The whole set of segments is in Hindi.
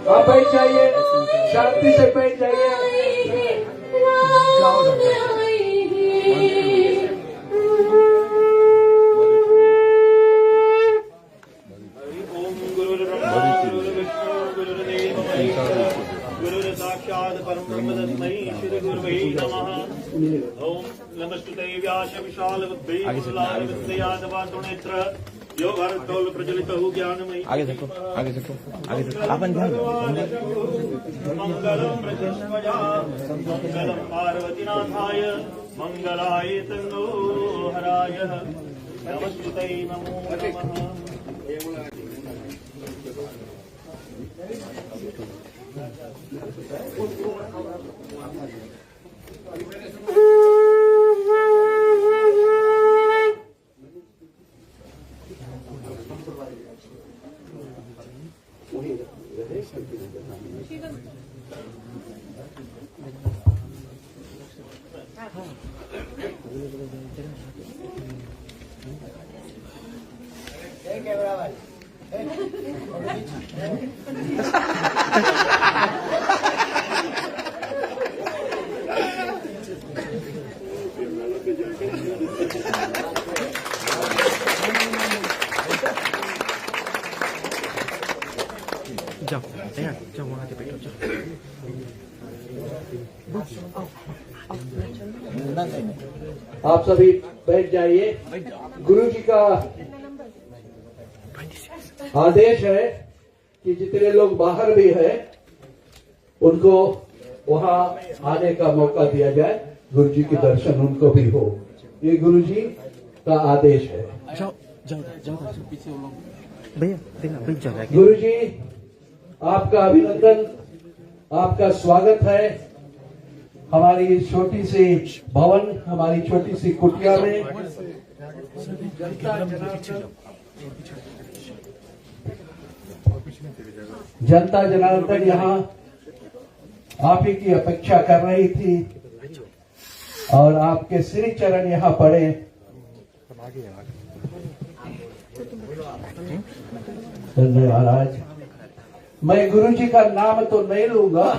आप बैठ जाइए, शांति से बैठ जाइए। साक्षात् परम ब्रह्म तस्मै श्री गुरुवे नमः। ओम नमस्तुते व्यास विशाल बुद्धिर्नेत्र यो भारतौल प्रज्वलित हो ज्ञानमयी। आगे देखो अपन ध्यान मंगलम प्रचस्पजा मंगलम पार्वतीनाथाय मंगलाय तन्नो हराय नमस्तुते नमो नमः। जाओ वहाँ के बैठो जाओ। आप सभी बैठ जाइए। गुरु जी का आदेश है कि जितने लोग बाहर भी हैं उनको वहां आने का मौका दिया जाए, गुरु जी के दर्शन उनको भी हो। ये गुरु जी का आदेश है। जाओ जाओ जाओ पीछे वो लोग भैया देखना भाई जाओ गुरु जी आपका अभिनंदन, आपका स्वागत है हमारी छोटी सी भवन, हमारी छोटी सी कुटिया में। जनता जनार्दन यहाँ आप ही की अपेक्षा कर रही थी और आपके श्री चरण यहाँ पड़े। महाराज, मैं गुरु जी का नाम तो नहीं लूंगा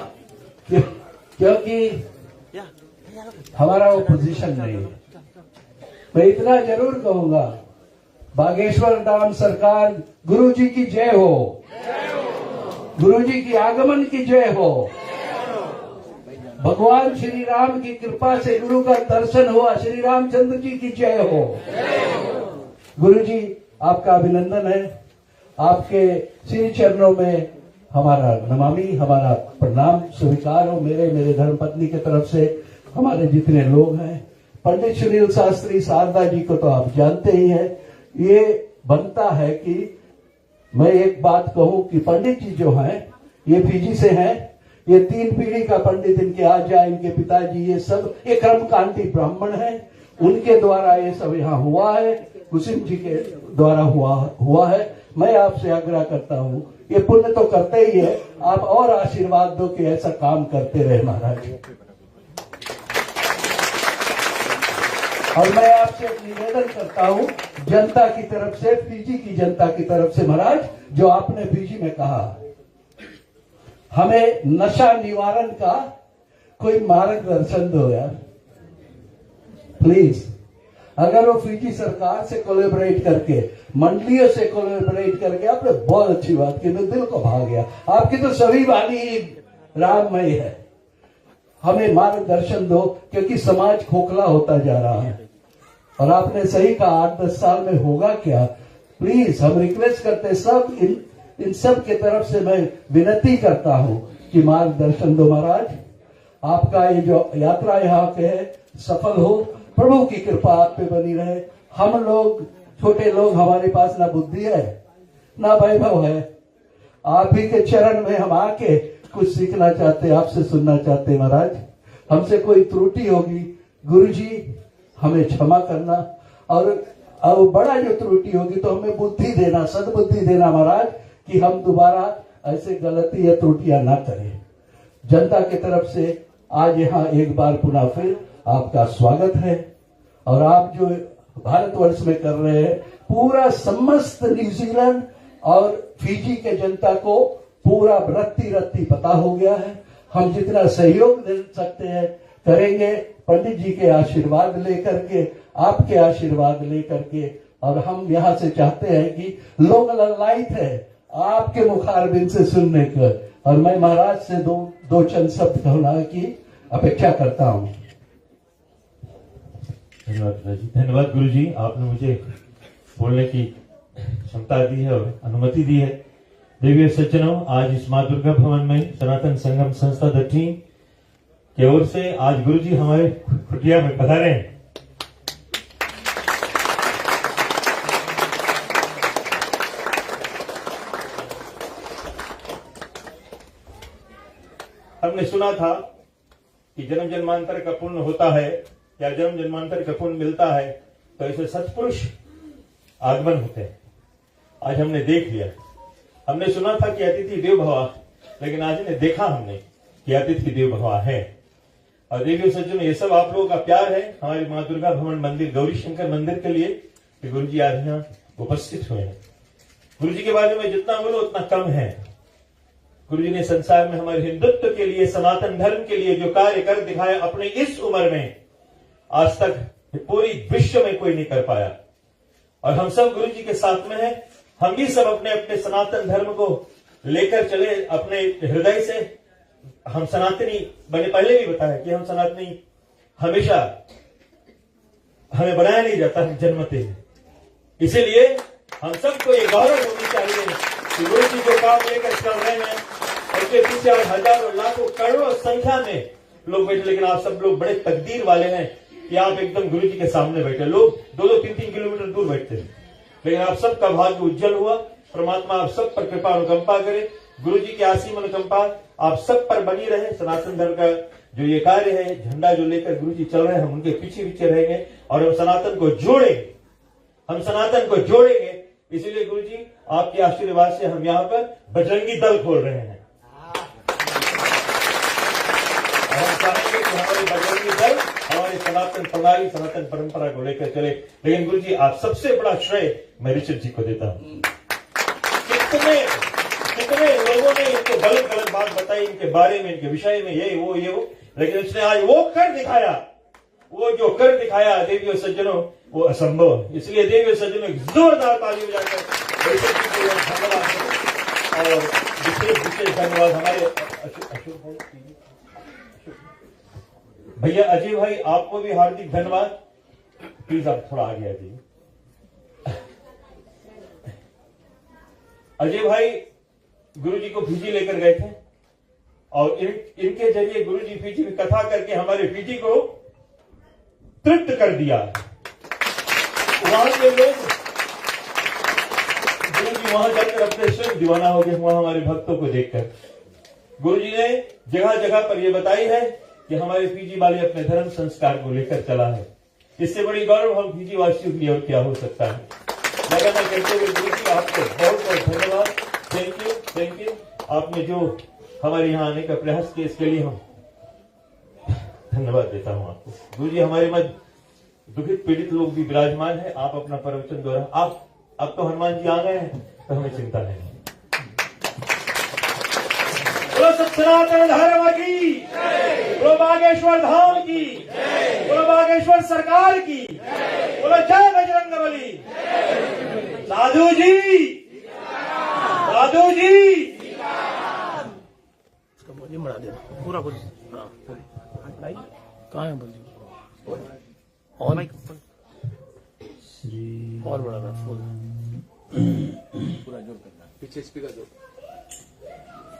क्योंकि हमारा वो पोजीशन नहीं है। मैं इतना जरूर कहूंगा, बागेश्वर धाम सरकार गुरु जी की जय हो, गुरु जी की आगमन की जय हो। भगवान श्री राम की कृपा से गुरु का दर्शन हुआ, श्री रामचंद्र जी की जय हो। गुरु जी आपका अभिनंदन है, आपके श्री चरणों में हमारा नमामि, हमारा प्रणाम स्वीकार हो मेरे धर्मपत्नी की तरफ से, हमारे जितने लोग हैं। पंडित सुनील शास्त्री शारदा जी को तो आप जानते ही हैं। ये बनता है कि मैं एक बात कहूं कि पंडित जी जो हैं ये फीजी से हैं, ये 3 पीढ़ी का पंडित इनके आजा, इनके पिताजी, ये सब एक कर्मकांडी ब्राह्मण है, उनके द्वारा ये सब यहाँ हुआ है, कुसुम जी के द्वारा हुआ है। मैं आपसे आग्रह करता हूँ, ये पुण्य तो करते ही है, आप और आशीर्वाद दो कि ऐसा काम करते रहे महाराज। और मैं आपसे एक निवेदन करता हूँ जनता की तरफ से, फीजी की जनता की तरफ से महाराज, जो आपने फीजी में कहा, हमें नशा निवारण का कोई मार्गदर्शन दो यार प्लीज। अगर वो फीजी सरकार से कोलैबोरेट करके, मंडलियों से कोलैबोरेट करके, आपने बहुत अच्छी बात की, मैं दिल को भा गया। आपकी तो सभी वाणी राममय है। हमें मार्गदर्शन दो क्योंकि समाज खोखला होता जा रहा है। और आपने सही कहा, 8-10 साल में होगा क्या। प्लीज हम रिक्वेस्ट करते सब इन सब के तरफ से मैं विनती करता हूं कि मार्गदर्शन दो महाराज। आपका ये जो यात्रा यहाँ के है सफल हो, प्रभु की कृपा आप पे बनी रहे। हम लोग छोटे लोग, हमारे पास ना बुद्धि है ना वैभव है, आप ही के चरण में हम आके कुछ सीखना चाहते, आपसे सुनना चाहते महाराज। हमसे कोई त्रुटि होगी गुरु जी हमें क्षमा करना, और बड़ा जो त्रुटि होगी तो हमें बुद्धि देना, सद्बुद्धि देना महाराज, कि हम दोबारा ऐसे गलती या त्रुटियां ना करें। जनता की तरफ से आज यहाँ एक बार पुनः फिर आपका स्वागत है। और आप जो भारतवर्ष में कर रहे हैं, पूरा समस्त न्यूजीलैंड और फीजी के जनता को पूरा रत्ती पता हो गया है। हम जितना सहयोग दे सकते हैं करेंगे, पंडित जी के आशीर्वाद लेकर के, आपके आशीर्वाद लेकर के। और हम यहाँ से चाहते हैं कि लोग ललायित है आपके मुखारबिंद से सुनने का। और मैं महाराज से दो चंद शब्द कहना की अपेक्षा करता हूँ। धन्यवाद गुरु जी, आपने मुझे बोलने की क्षमता दी है और अनुमति दी है। देवी सज्जनों, आज इस माँ दुर्गा भवन में सनातन संगम संस्था द टीम की ओर से आज गुरु जी हमारे कुटिया में पधारे हैं। हमने सुना था कि जन्म जन्मांतर का पुण्य होता है या जन्म जन्मांतर का पुण्य मिलता है तो ऐसे सत्पुरुष आगमन होते हैं। आज हमने देख लिया। हमने सुना था कि अतिथि देव भवा, लेकिन आज ने देखा हमने कि अतिथि देव भवा है। और देवी सज्जनों, ये सब आप लोगों का प्यार है हमारी माँ दुर्गा भवन मंदिर, गौरी शंकर मंदिर के लिए कि गुरु जी आज यहाँ उपस्थित हुए हैं। गुरु जी के बारे में जितना बोलो उतना कम है। गुरु जी ने संसार में हमारे हिंदुत्व के लिए, सनातन धर्म के लिए जो कार्य कर दिखाया, अपने इस उम्र में आज तक पूरी विश्व में कोई नहीं कर पाया। और हम सब गुरु जी के साथ में हैं। हम भी सब अपने अपने सनातन धर्म को लेकर चले अपने हृदय से। हम सनातनी मैंने पहले भी बताया कि हम सनातनी हमेशा, हमें बनाया नहीं जाता, हम जन्मते हैं। इसीलिए हम सबको ये गौरव होनी चाहिए कि गुरु जी जो काम लेकर चल रहे हैं, उनके पीछे आज हजारों लाखों करोड़ों संख्या में लोग बैठे, लेकिन आप सब लोग बड़े तकदीर वाले हैं कि आप एकदम गुरु जी के सामने बैठे। लोग 2-3 किलोमीटर दूर बैठते हैं, लेकिन आप सबका भाग्य उज्जवल हुआ। परमात्मा आप सब पर कृपा अनुकंपा करे। गुरु जी की असीम अनुकंपा आप सब पर बनी रहे। सनातन धर्म का जो ये कार्य है, झंडा जो लेकर गुरु जी चल रहे हैं, हम उनके पीछे पीछे रहेंगे और हम सनातन को जोड़ेंगे, हम सनातन को जोड़ेंगे। इसीलिए गुरु जी आपके आशीर्वाद से हम यहाँ पर बजरंगी दल खोल रहे हैं। हम चाहेंगे कि हमारे बजरंगी दल हमारी सनातन प्रणाली, सनातन परंपरा को लेकर चले। लेकिन गुरु जी आप सबसे बड़ा श्रेय मैं ऋषभ जी को देता हूं। कितने लोगों ने इनको गलत बात बताई इनके बारे में, इनके विषय में, ये वो, लेकिन उसने आज वो कर दिखाया, वो जो कर दिखाया देवियों सज्जनों, वो असंभव है। इसलिए देवियों सज्जनों एक जोरदार ताली बजाकर ऋषभ जी को धन्यवाद और विशेष धन्यवाद हमारे अशोक भैया, अजय भाई, आपको भी हार्दिक धन्यवाद। प्लीज आप थोड़ा आगे आ जाइए। अजय भाई गुरुजी को फीजी लेकर गए थे और इनके जरिए गुरुजी फीजी में कथा करके हमारे फीजी को तृप्त कर दिया। वहां के लोग, गुरुजी वहां जाकर अपने स्वयं दीवाना हो गए वहां हमारे भक्तों को देखकर। गुरुजी ने जगह जगह पर यह बताई है कि हमारे फीजी वाले अपने धर्म संस्कार को लेकर चला है। इससे बड़ी गौरव हम फीजी वासियों के लिए और क्या हो सकता है। लगातार कहते हुए गुरु जी आपको बहुत बहुत धन्यवाद। Thank you. आपने जो हमारे यहाँ आने का प्रयास किया, इसके लिए हम धन्यवाद देता हूँ आपको। गुरु जी, हमारे मध्य दुखित पीड़ित लोग भी विराजमान है। आप अपना प्रवचन द्वारा आप तो हनुमान जी आ गए हैं, तो हमें चिंता नहीं। बोलो सनातन धर्म की, बोलो बागेश्वर धाम की, बोलो बागेश्वर सरकार की, बोलो जय बजरंगबली। साधु जी, साधु जी, इसका वॉल्यूम बढ़ा देना पूरा बोल। कहाँ है बोल और और बढ़ाना फुल पूरा जोर करना, पीछे स्पीकर जोर।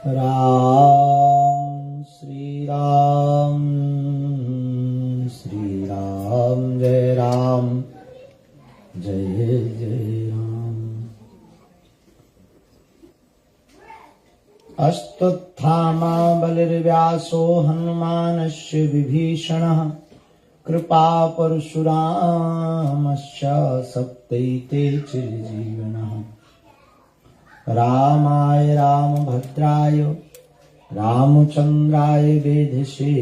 राम श्री राम जय राम जय जय राम। अस्तुत्थामा बलिर्व्यासो हनुमानस्य विभीषणः कृपा परशुरामश्च सप्तैते चिरजीवनः। रामाय रामभद्राय रामचंद्राय वेधसे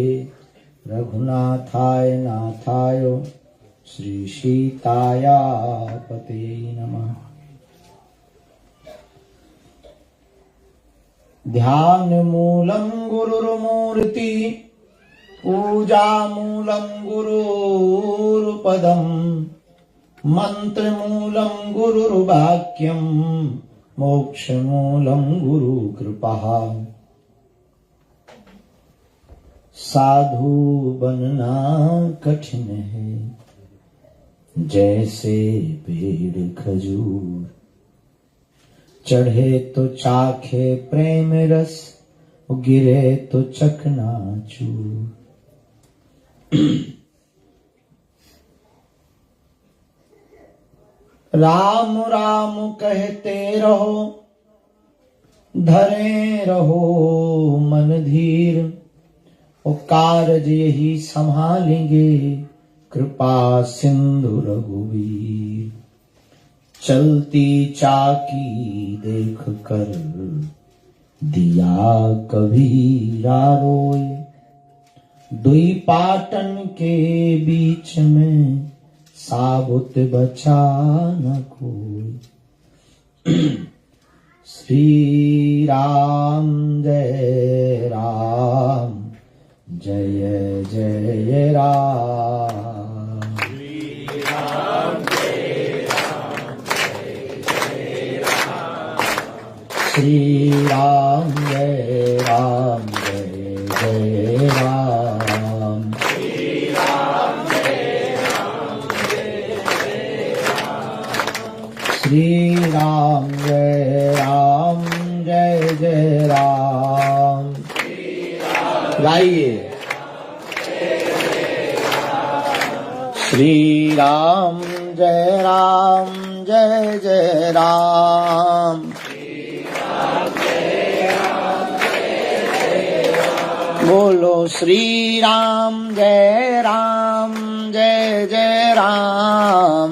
रघुनाथाय नाथाय श्री सीताया पते नमः। ध्यान मूलं गुरुर्मूर्ति पूजा मूलं गुरुर्पदम मंत्र मूलं गुरुर्वाक्यम मोक्ष मूलं गुरु कृपा। साधु बनना कठिन है जैसे पेड़ खजूर, चढ़े तो चाखे प्रेम रस गिरे तो चकनाचूर। राम राम कहते रहो धरे रहो मन धीर, ओ कारज यही संभालेंगे कृपा सिंधु रघुवीर। चलती चाकी देख कर दिया कबीरा रोए, दुई पाटन के बीच में साबुत बचा न कोई। श्री राम जय राम जय जय राम। श्री राम जय राम जय जय राम। श्री राम जय राम जय जय राम। श्री राम जय राम जय जय राम। श्री राम जय राम जय जय राम। गाइए श्री राम जय जय राम। बोलो श्री राम जय जय राम।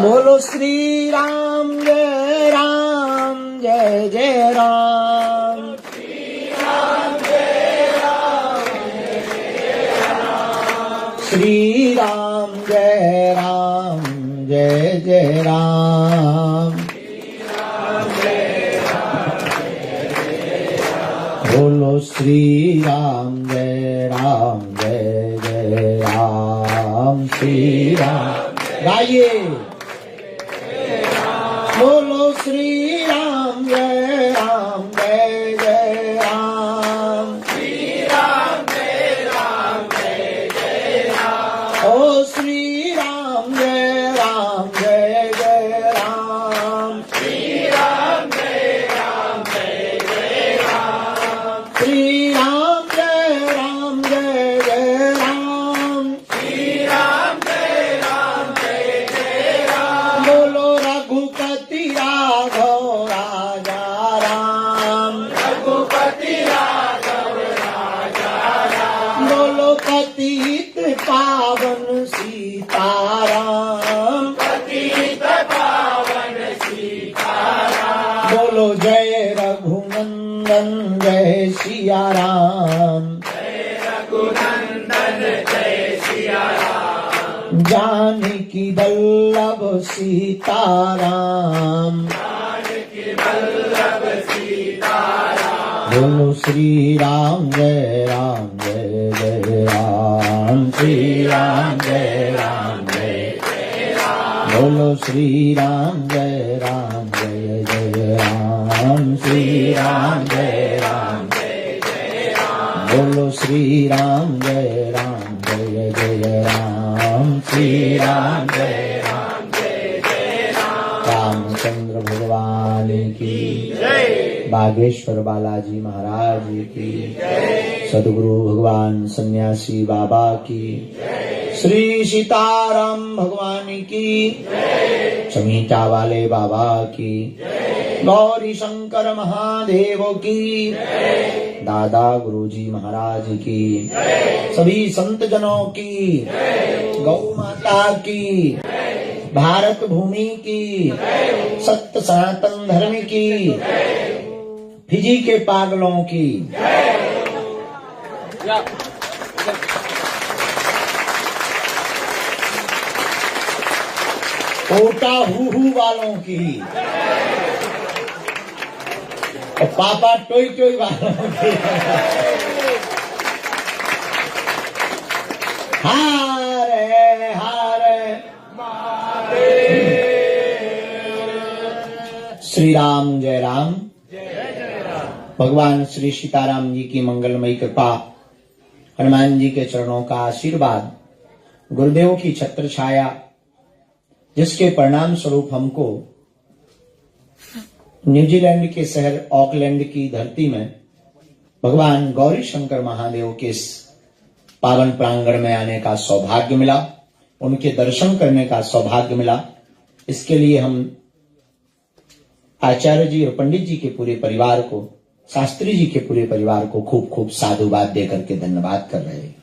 बोलो श्री राम जय जय राम। श्री राम जय जय राम। बोलो श्री राम जय जय राम। श्री राम गाइए बोलो श्री राम जय जय राम। ओ श्री राम जय जय राम। श्री राम जय जय राम। श्री राम जय जय राम। श्री राम जय जय राम। बोलो रघुपति राघव राजा राम। रघुपति राघव राजा राम। बोलो पतित पावन सीताराम। पतित पावन सीताराम। बोलो जय रघुनंदन जय सिया राम। जय रघुनंदन जय सिया राम। जानकी वल्लभ सीताराम। जानकी वल्लभ सीताराम। बोलो श्री राम जय जय राम। श्री राम जय जय राम। बोलो श्री राम जय जय राम। श्री राम जय जय राम। बोलो श्री राम जय जय राम। श्री राम जय जय राम। रामचंद्र भगवान की जय। बागेश्वर बालाजी महाराज की जय। सदगुरु भगवान सन्यासी बाबा की जय। श्री सीताराम भगवान की जय। चमीटा वाले बाबा की जय। गौरी शंकर महादेव की जय। दादा गुरुजी महाराज की जय। सभी संत जनों की जय। गौ माता की जय। भारत भूमि की जय। सत्य सनातन धर्म की जय। फिजी के पागलों की कोटा हु वालों की और पापा टोई टोई वालों की। हारे हारे श्री राम जय राम। भगवान श्री सीताराम जी की मंगलमयी कृपा, हनुमान जी के चरणों का आशीर्वाद, गुरुदेव की छत्र छाया, जिसके परिणाम स्वरूप हमको न्यूजीलैंड के शहर ऑकलैंड की धरती में भगवान गौरी शंकर महादेव के इस पावन प्रांगण में आने का सौभाग्य मिला, उनके दर्शन करने का सौभाग्य मिला। इसके लिए हम आचार्य जी और पंडित जी के पूरे परिवार को, शास्त्री जी के पूरे परिवार को खूब खूब साधुवाद दे करके धन्यवाद कर रहे हैं।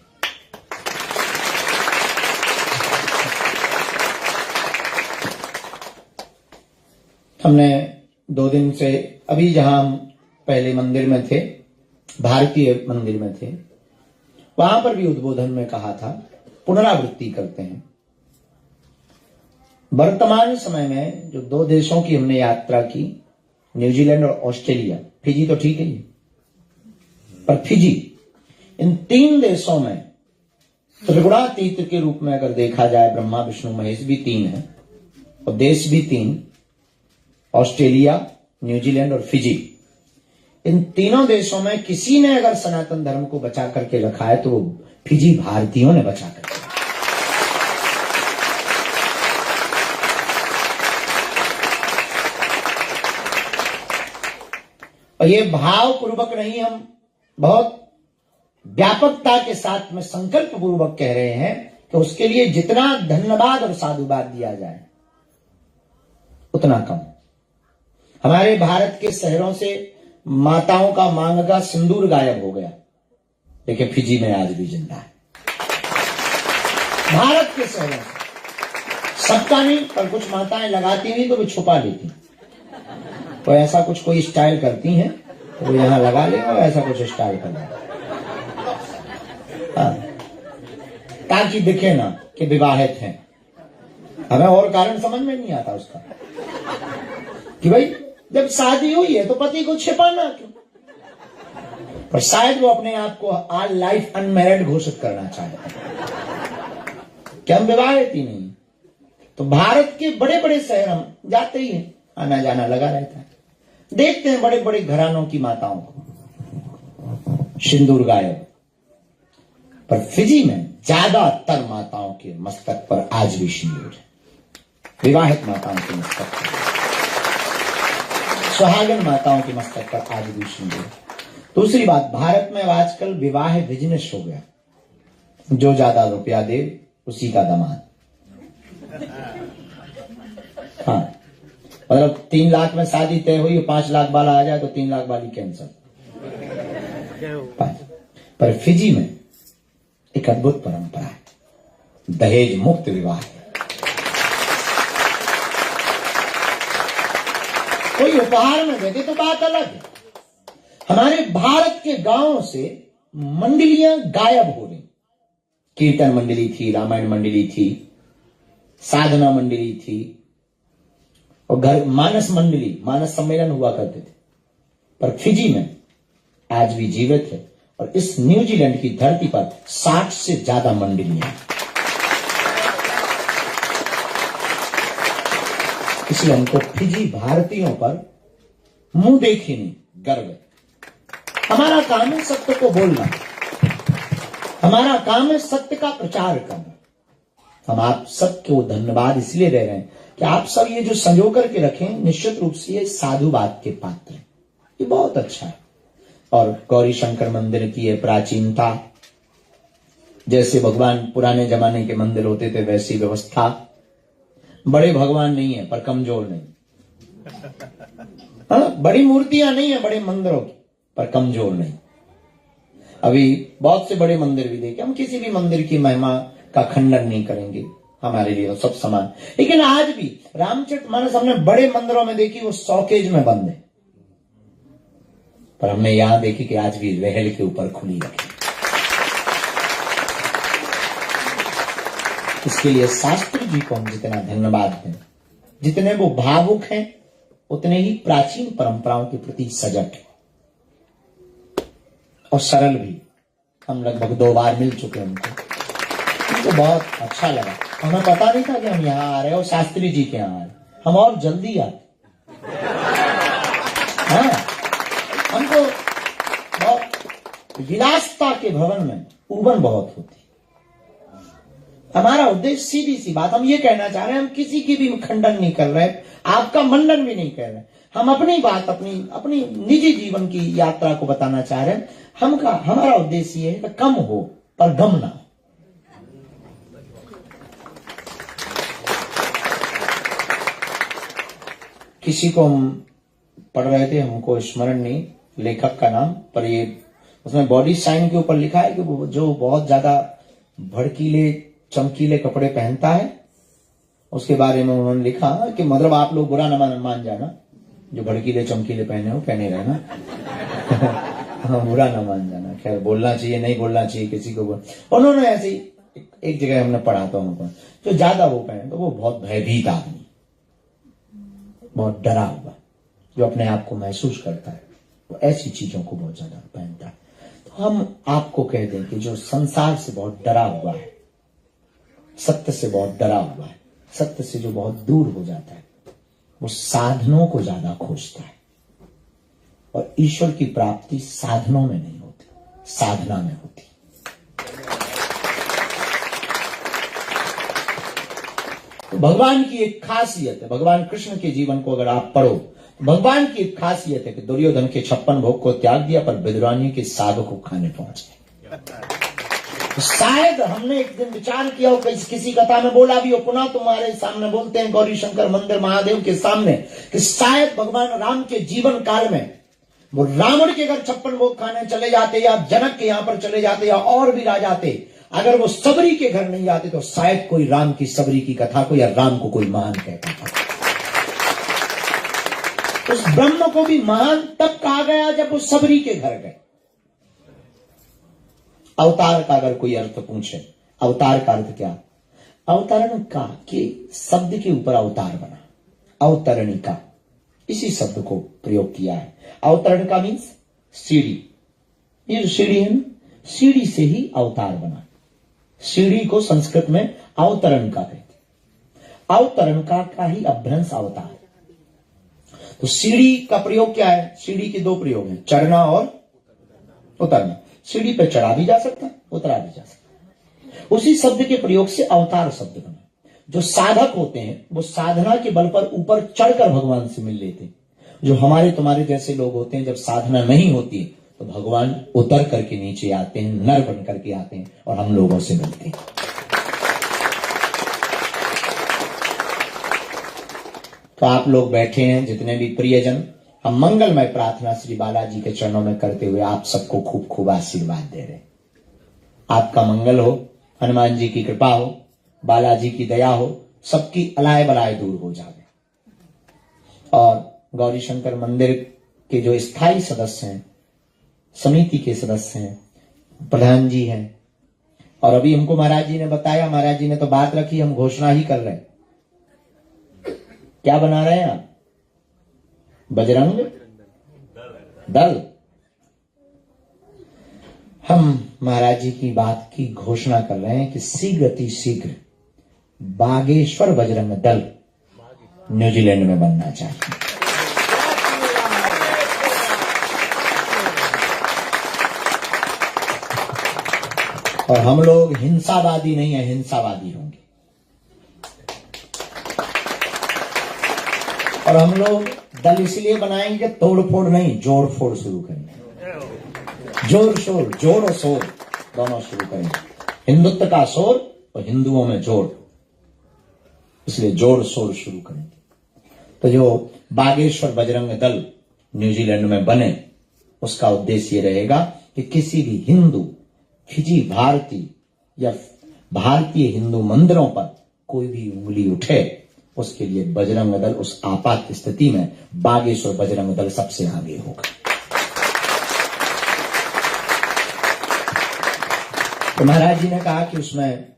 हमने 2 दिन से अभी जहां हम पहले मंदिर में थे, भारतीय मंदिर में थे, वहां पर भी उद्बोधन में कहा था पुनरावृत्ति करते हैं। वर्तमान समय में जो 2 देशों की हमने यात्रा की, न्यूजीलैंड और ऑस्ट्रेलिया, फिजी तो ठीक है ही, पर फिजी, इन 3 देशों में त्रिगुणातीत के रूप में अगर देखा जाए, ब्रह्मा विष्णु महेश भी 3 है और देश भी 3, ऑस्ट्रेलिया, न्यूजीलैंड और फिजी। इन तीनों देशों में किसी ने अगर सनातन धर्म को बचा करके रखा है तो वो फिजी भारतीयों ने बचा करके रखा। और ये भाव पूर्वक नहीं, हम बहुत व्यापकता के साथ में संकल्प पूर्वक कह रहे हैं कि उसके लिए जितना धन्यवाद और साधुवाद दिया जाए उतना कम। हमारे भारत के शहरों से माताओं का मांग का सिंदूर गायब हो गया, लेकिन फिजी में आज भी जिंदा है। भारत के शहरों से सबका नहीं, पर कुछ माताएं लगाती नहीं तो वो छुपा लेती, तो ऐसा कुछ कोई स्टाइल करती हैं तो वो यहां लगा ले और ऐसा कुछ स्टाइल कर ले, ताकि दिखे ना कि विवाहित हैं। हमें और कारण समझ में नहीं आता उसका कि भाई जब शादी हुई है तो पति को छिपाना क्यों, पर शायद वो अपने आप को आज लाइफ अनमैरिड घोषित करना चाहते हैं कि हम विवाहित ही नहीं। तो भारत के बड़े बड़े शहर हम जाते ही हैं, आना जाना लगा रहता है, देखते हैं बड़े बड़े घरानों की माताओं को सिंदूर गायब। पर फिजी में ज्यादातर माताओं के मस्तक पर आज भी सिंदूर है, विवाहित माताओं के मस्तक पर, सुहागन माताओं के मस्तक पर आज भी सिंदूर। दूसरी बात, भारत में आजकल विवाह बिजनेस हो गया, जो ज्यादा रुपया दे उसी का दामाद। हाँ, मतलब 3 लाख में शादी तय हुई, 5 लाख वाला आ जाए तो 3 लाख वाली कैंसिल। पर फिजी में एक अद्भुत परंपरा है, दहेज मुक्त विवाह है। कोई उपहार में दे दे तो बात अलग है। हमारे भारत के गांवों से मंडलियां गायब हो रही। कीर्तन मंडली थी, रामायण मंडली थी, साधना मंडली थी, और घर मानस मंडली, मानस सम्मेलन हुआ करते थे। पर फिजी में आज भी जीवित है, और इस न्यूजीलैंड की धरती पर 60 से ज्यादा मंडलियां हैं। इसलिए हमको फिजी भारतीयों पर मुंह देखी नहीं गर्व है। हमारा काम है सत्य को बोलना, हमारा काम है सत्य का प्रचार करना। हम आप सबको धन्यवाद इसलिए दे रहे हैं कि आप सब ये जो संजो करके रखें, निश्चित रूप से ये साधुवाद के पात्र हैं, ये बहुत अच्छा है। और गौरी शंकर मंदिर की ये प्राचीनता, जैसे भगवान पुराने जमाने के मंदिर होते थे वैसी व्यवस्था, बड़े भगवान नहीं है पर कमजोर नहीं, हाँ, बड़ी मूर्तियां नहीं है बड़े मंदिरों की पर कमजोर नहीं। अभी बहुत से बड़े मंदिर भी देखे, हम किसी भी मंदिर की महिमा का खंडन नहीं करेंगे, हमारे लिए सब समान। लेकिन आज भी रामचरितमानस हमने बड़े मंदिरों में देखी, वो शॉकेज में बंद है, पर हमने यहां देखी कि आज भी रहल के ऊपर खुली रखी। इसके लिए शास्त्री जी को हम जितना धन्यवाद दें, जितने वो भावुक हैं उतने ही प्राचीन परंपराओं के प्रति सजग है और सरल भी। हम लगभग 2 बार मिल चुके हैं उनको बहुत अच्छा लगा। हमें पता नहीं था कि हम यहाँ आ रहे हैं और शास्त्री जी के यहाँ आ रहे, हम और जल्दी आते। हाँ, हमको बहुत विलासता के भवन में उबन बहुत होती। हमारा उद्देश्य सीधी सी बात, हम ये कहना चाह रहे हैं, हम किसी की भी खंडन नहीं कर रहे, आपका मंडन भी नहीं कर रहे, हम अपनी बात, अपनी निजी जीवन की यात्रा को बताना चाह रहे हैं। हमारा उद्देश्य ये है कि कम हो पर गम ना हो। किसी को हम पढ़ रहे थे, हमको स्मरण नहीं लेखक का नाम, पर ये उसमें बॉडी साइन के ऊपर लिखा है कि वो जो बहुत ज्यादा भड़कीले चमकीले कपड़े पहनता है, उसके बारे में उन्होंने लिखा कि मतलब आप लोग बुरा न मान जाना, जो भड़कीले चमकीले पहने हो पहने रहना। हाँ, बुरा न मान जाना, खैर बोलना चाहिए नहीं बोलना चाहिए किसी को। उन्होंने ऐसे ही एक जगह हमने पढ़ा था उनको, जो ज्यादा वो पहने तो वो बहुत भयभीत आदमी, बहुत डरा हुआ, जो अपने आप को महसूस करता है, वो ऐसी चीजों को बहुत ज्यादा पहनता है। तो हम आपको कह दें कि जो संसार से बहुत डरा हुआ है, सत्य से बहुत डरा हुआ है, सत्य से जो बहुत दूर हो जाता है, वो साधनों को ज्यादा खोजता है। और ईश्वर की प्राप्ति साधनों में नहीं होती, साधना में होती। तो भगवान की एक खासियत है, भगवान कृष्ण के जीवन को अगर आप पढ़ो भगवान की एक खासियत है कि दुर्योधन के 56 भोग को त्याग दिया पर विदुरानी के साग को खाने पहुंच गए। तो शायद हमने एक दिन विचार किया हो, किसी कथा में बोला भी हो, पुनः तुम्हारे सामने बोलते हैं गौरी शंकर मंदिर महादेव के सामने, कि शायद भगवान राम के जीवन काल में वो रावण के घर 56 भोग खाने चले जाते, या जनक के यहां पर चले जाते, या और भी राजा आते, अगर वो सबरी के घर नहीं आते तो शायद कोई राम की सबरी की कथा को या राम को कोई महान कहता था। उस ब्रह्म को भी महान तब कहा गया जब वो सबरी के घर गए। अवतार का अगर कोई अर्थ पूछे, अवतार का अर्थ क्या? अवतरण का के शब्द के ऊपर अवतार बना, अवतरणिका, इसी शब्द को प्रयोग किया है। अवतरण का मीन्स सीढ़ी, ये जो सीढ़ी है ना, सीढ़ी से ही अवतार बना। सीढ़ी को संस्कृत में अवतरण का कहते, अवतरण का ही अभ्रंश अवतार। तो सीढ़ी का प्रयोग क्या है? सीढ़ी के दो प्रयोग हैं, चढ़ना और उतरना। सीढ़ी पे चढ़ा भी जा सकता है, उतरा भी जा सकता है। उसी शब्द के प्रयोग से अवतार शब्द बना। जो साधक होते हैं वो साधना के बल पर ऊपर चढ़कर भगवान से मिल लेते हैं। जो हमारे तुम्हारे जैसे लोग होते हैं, जब साधना नहीं होती है तो भगवान उतर करके नीचे आते हैं, नर बन करके आते हैं और हम लोगों से मिलते हैं। तो आप लोग बैठे हैं जितने भी प्रियजन, हम मंगलमय प्रार्थना श्री बालाजी के चरणों में करते हुए आप सबको खूब खूब आशीर्वाद दे रहे हैं। आपका मंगल हो, हनुमान जी की कृपा हो, बालाजी की दया हो, सबकी अलाय बलाय दूर हो जाए। और गौरी शंकर मंदिर के जो स्थायी सदस्य हैं, समिति के सदस्य हैं, प्रधान जी हैं, और अभी हमको महाराज जी ने बताया, महाराज जी ने तो बात रखी, हम घोषणा ही कर रहे हैं। क्या बना रहे हैं आप? बजरंग दल। हम महाराज जी की बात की घोषणा कर रहे हैं कि शीघ्र अति शीघ्र बागेश्वर बजरंग दल न्यूजीलैंड में बनना चाहिए। और हम लोग हिंसावादी नहीं है, हिंसावादी होंगे। और हम लोग दल इसलिए बनाएंगे तोड़ फोड़ नहीं, जोड़ फोड़ शुरू करेंगे। जोर शोर, जोड़ और शोर दोनों शुरू करेंगे। हिंदुत्व का शोर और हिंदुओं में जोड़, इसलिए जोड़ शोर शुरू करेंगे। तो जो बागेश्वर बजरंग दल न्यूजीलैंड में बने, उसका उद्देश्य ये रहेगा कि किसी भी हिंदू, फिजी भारतीय या भारतीय हिंदू मंदिरों पर कोई भी उंगली उठे, उसके लिए बजरंग दल उस आपात स्थिति में बागेश्वर बजरंग दल सबसे आगे होगा। तो महाराज जी ने कहा कि उसमें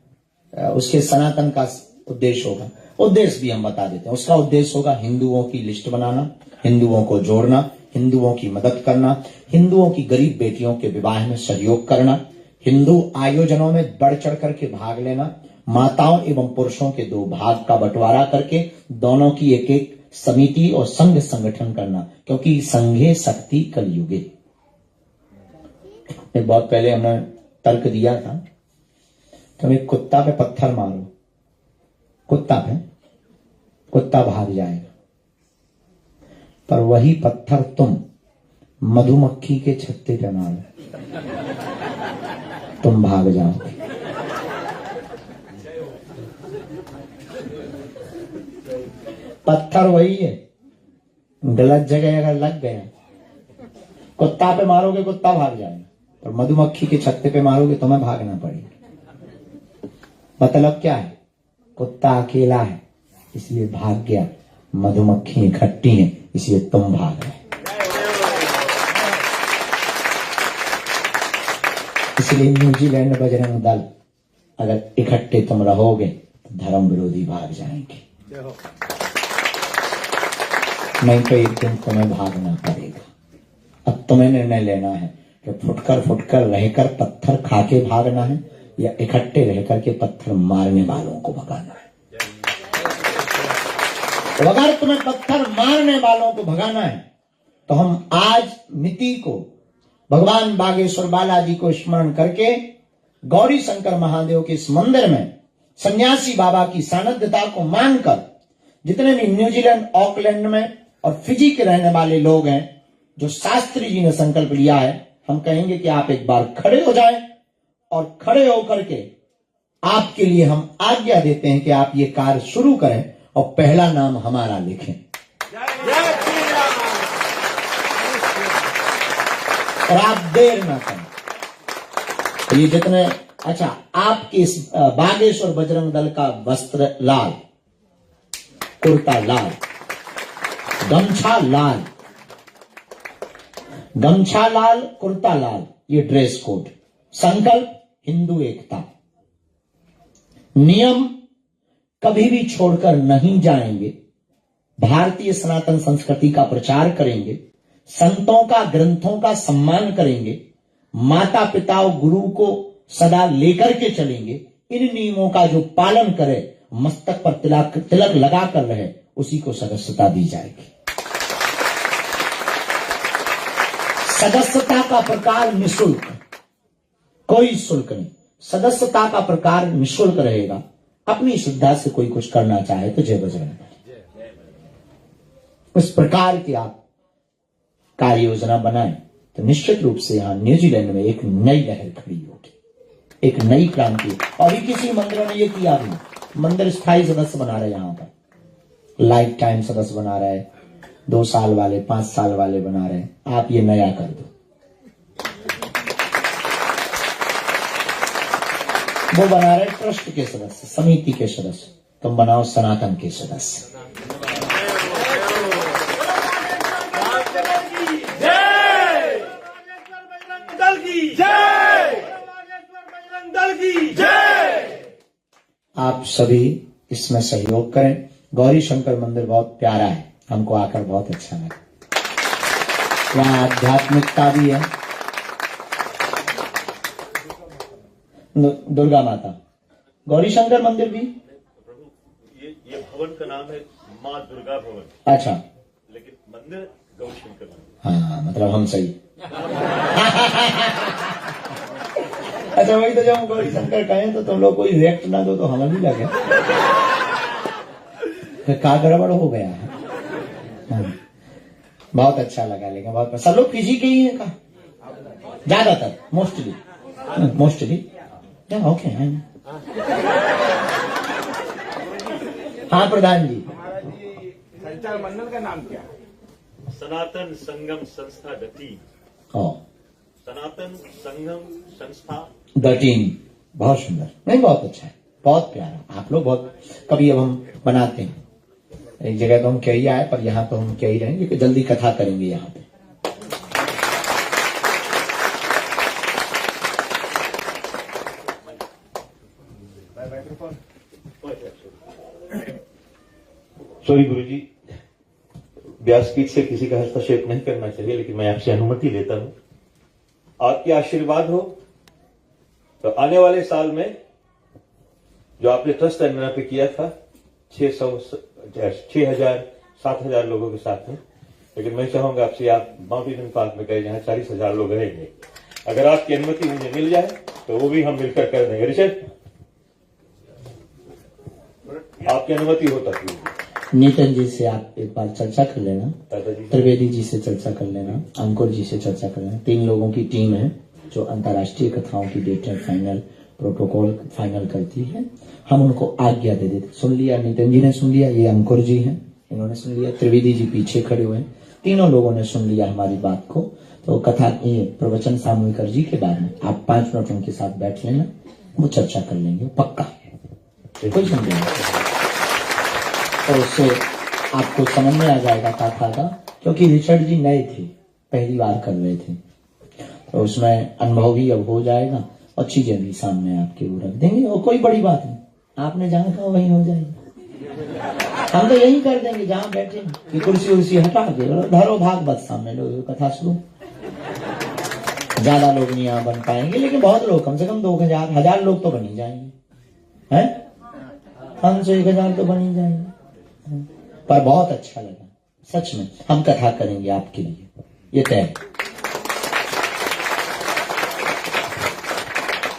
उसके सनातन का उद्देश्य होगा। उद्देश्य भी हम बता देते हैं। उसका उद्देश्य होगा हिंदुओं की लिस्ट बनाना, हिंदुओं को जोड़ना, हिंदुओं की मदद करना, हिंदुओं की गरीब बेटियों के विवाह में सहयोग करना, हिंदू आयोजनों में बढ़ चढ़ करके भाग लेना, माताओं एवं पुरुषों के दो भाग का बंटवारा करके दोनों की एक एक समिति और संघ संगठन करना, क्योंकि संघे शक्ति कलयुगे। बहुत पहले हमने तर्क दिया था, तुम एक कुत्ता पे पत्थर मारो, कुत्ता भाग जाएगा, पर वही पत्थर तुम मधुमक्खी के छत्ते पे मारो, तुम भाग जाओगे। पत्थर वही है, गलत जगह अगर लग गया, कुत्ता पे मारोगे कुत्ता भाग जाएगा, पर मधुमक्खी के छत्ते पे मारोगे तुम्हें भागना पड़ेगा। मतलब क्या है? कुत्ता अकेला है इसलिए भाग गया, मधुमक्खी इकट्ठी है इसलिए तुम भाग रहे। इसलिए न्यूजीलैंड बजरंग दल अगर इकट्ठे तुम रहोगे तो धर्म विरोधी भाग जाएंगे, नहीं तो एक दिन तुम्हें भागना पड़ेगा। अब तुम्हें निर्णय लेना है कि फुटकर रहकर पत्थर खाके भागना है या इकट्ठे रहकर के पत्थर मारने वालों को भगाना है। तो अगर तुम्हें पत्थर मारने वालों को भगाना है तो हम आज मिति को भगवान बागेश्वर बालाजी को स्मरण करके गौरी शंकर महादेव के इस मंदिर में सन्यासी बाबा की सानिध्यता को मानकर जितने भी न्यूजीलैंड, ऑकलैंड में और फिजी के रहने वाले लोग हैं जो शास्त्री जी ने संकल्प लिया है, हम कहेंगे कि आप एक बार खड़े हो जाएं और खड़े होकर के आपके लिए हम आज्ञा देते हैं कि आप ये कार्य शुरू करें और पहला नाम हमारा लिखें। और आप देर ना करें। तो ये जितने, अच्छा, आपके इस बागेश्वर बजरंग दल का वस्त्र लाल, कुर्ता लाल, गमछा लाल, गमछा लाल, कुर्ता लाल, ये ड्रेस कोड। संकल्प हिंदू एकता। नियम कभी भी छोड़कर नहीं जाएंगे। भारतीय सनातन संस्कृति का प्रचार करेंगे, संतों का, ग्रंथों का सम्मान करेंगे, माता पिता और गुरु को सदा लेकर के चलेंगे। इन नियमों का जो पालन करे, मस्तक पर तिलक लगा कर रहे, उसी को सदस्यता दी जाएगी। सदस्यता का प्रकार निःशुल्क, कोई शुल्क नहीं। सदस्यता का प्रकार निःशुल्क रहेगा। अपनी श्रद्धा से कोई कुछ करना चाहे तो जय बजरंग बली। उस प्रकार की आप कार्य योजना बनाएं तो निश्चित रूप से यहां न्यूजीलैंड में एक नई लहर खड़ी होगी, एक नई क्रांति। और भी किसी मंदिरों ने ये किया भी, मंदिर स्थायी सदस्य बना रहे, यहां पर लाइफ टाइम सदस्य बना रहे, 2 साल वाले, 5 साल वाले बना रहे। आप ये नया कर दो। वो बना रहे ट्रस्ट के सदस्य, समिति के सदस्य, तुम बनाओ सनातन के सदस्य। आप सभी इसमें सहयोग करें। गौरी शंकर मंदिर बहुत प्यारा है, हमको आकर बहुत अच्छा लगा। वहां आध्यात्मिकता भी है। दुर्गा माता, गौरी शंकर मंदिर भी। ये भवन का नाम है माँ दुर्गा भवन। अच्छा, लेकिन मंदिर गौरी शंकर मंदिर। हाँ, मतलब हम सही। अच्छा, वही तो, जब हम गौरी शंकर कहें तो तुम लोग कोई रिएक्ट ना दो तो हमें भी लगे का गड़बड़ हो गया है। हाँ, बहुत अच्छा लगा। लेकिन बहुत सब लोग फिजी के ही हैं का, ज्यादातर, मोस्टली ओके। हाँ प्रधान जी, संचार मंडल का नाम क्या है? सनातन संगम संस्था डटी। सनातन संगम संस्था द टीम। बहुत सुंदर, नहीं बहुत अच्छा है, बहुत प्यारा। आप लोग बहुत, कभी अब हम बनाते हैं एक जगह तो हम क्या ही आए, पर यहाँ तो हम क्या ही रहेंगे कि जल्दी कथा करेंगे यहाँ पे। सॉरी गुरुजी, व्यासपीठ से किसी का हस्तक्षेप नहीं करना चाहिए, लेकिन मैं आपसे अनुमति लेता हूं। आपके आशीर्वाद हो तो आने वाले साल में जो आपने ट्रस्ट एनना पे किया था 6,000 7,000 लोगों के साथ में, लेकिन मैं चाहूंगा आपसे आप माउंटेन पार्क में गए जहां 40,000 लोग रहेंगे। अगर आपकी अनुमति मुझे मिल जाए तो वो भी हम मिलकर कर देंगे। ऋषभ, आपकी अनुमति हो तक नीतन जी से आप एक बार चर्चा कर लेना, त्रिवेदी जी से चर्चा कर लेना, अंकुर जी से चर्चा कर लेना। 3 लोगों की टीम है जो अंतर्राष्ट्रीय कथाओं की डेट फाइनल प्रोटोकॉल फाइनल करती है। हम उनको आज्ञा दे देते। सुन लिया, नितिन जी ने सुन लिया, ये अंकुर जी हैं, इन्होंने सुन लिया, त्रिवेदी जी पीछे खड़े हुए हैं, तीनों लोगों ने सुन लिया हमारी बात को। तो कथा ये प्रवचन सामूहिक जी के बाद में आप 5 मिनट उनके साथ बैठ लेना, वो चर्चा कर लेंगे, पक्का कोई समझेगा। तो उससे आपको समझ में आ जाएगा कथा का, क्योंकि रिचर्ड जी नए थे, पहली बार कर रहे थे, तो उसमें अनुभव भी अब हो जाएगा और चीजें भी सामने आपके वो रख देंगे। और कोई बड़ी बात नहीं, आपने जहां कहा वहीं हो जाएगी। हम तो यही कर देंगे जहां बैठे कि कुर्सी उर्सी हटा के धरो भागवत सामने लोग कथा शुरू। ज्यादा लोग नहीं यहाँ बन पाएंगे, लेकिन बहुत लोग, कम से कम 2,000 लोग तो बन ही जाएंगे, हैं 500 1,000 तो बन ही जाएंगे। पर बहुत अच्छा लगा, सच में हम कथा करेंगे आपके लिए, ये तय।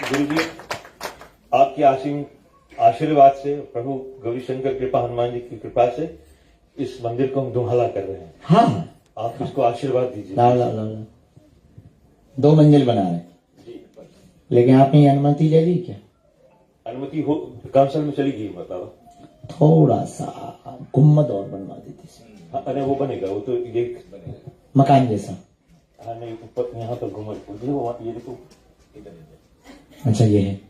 गुरु जी, आपके आशीर्वाद से, प्रभु गौरीशंकर कृपा, हनुमान जी की कृपा से इस मंदिर को हम दुहाला कर रहे हैं, हाँ, आप इसको आशीर्वाद दीजिए। ला ला ला ला 2 मंजिल बना रहे, लेकिन आपने ये अनुमति ले ली क्या? अनुमति हो काउंसिल में चली गई, बताओ। थोड़ा सा गुम्मद और बनवा देते थे। हाँ, अरे वो बनेगा, वो तो ये बनेगा मकान जैसा। हाँ नहीं, ऊपर यहाँ पर घूमर ये देखो। अच्छा ये है,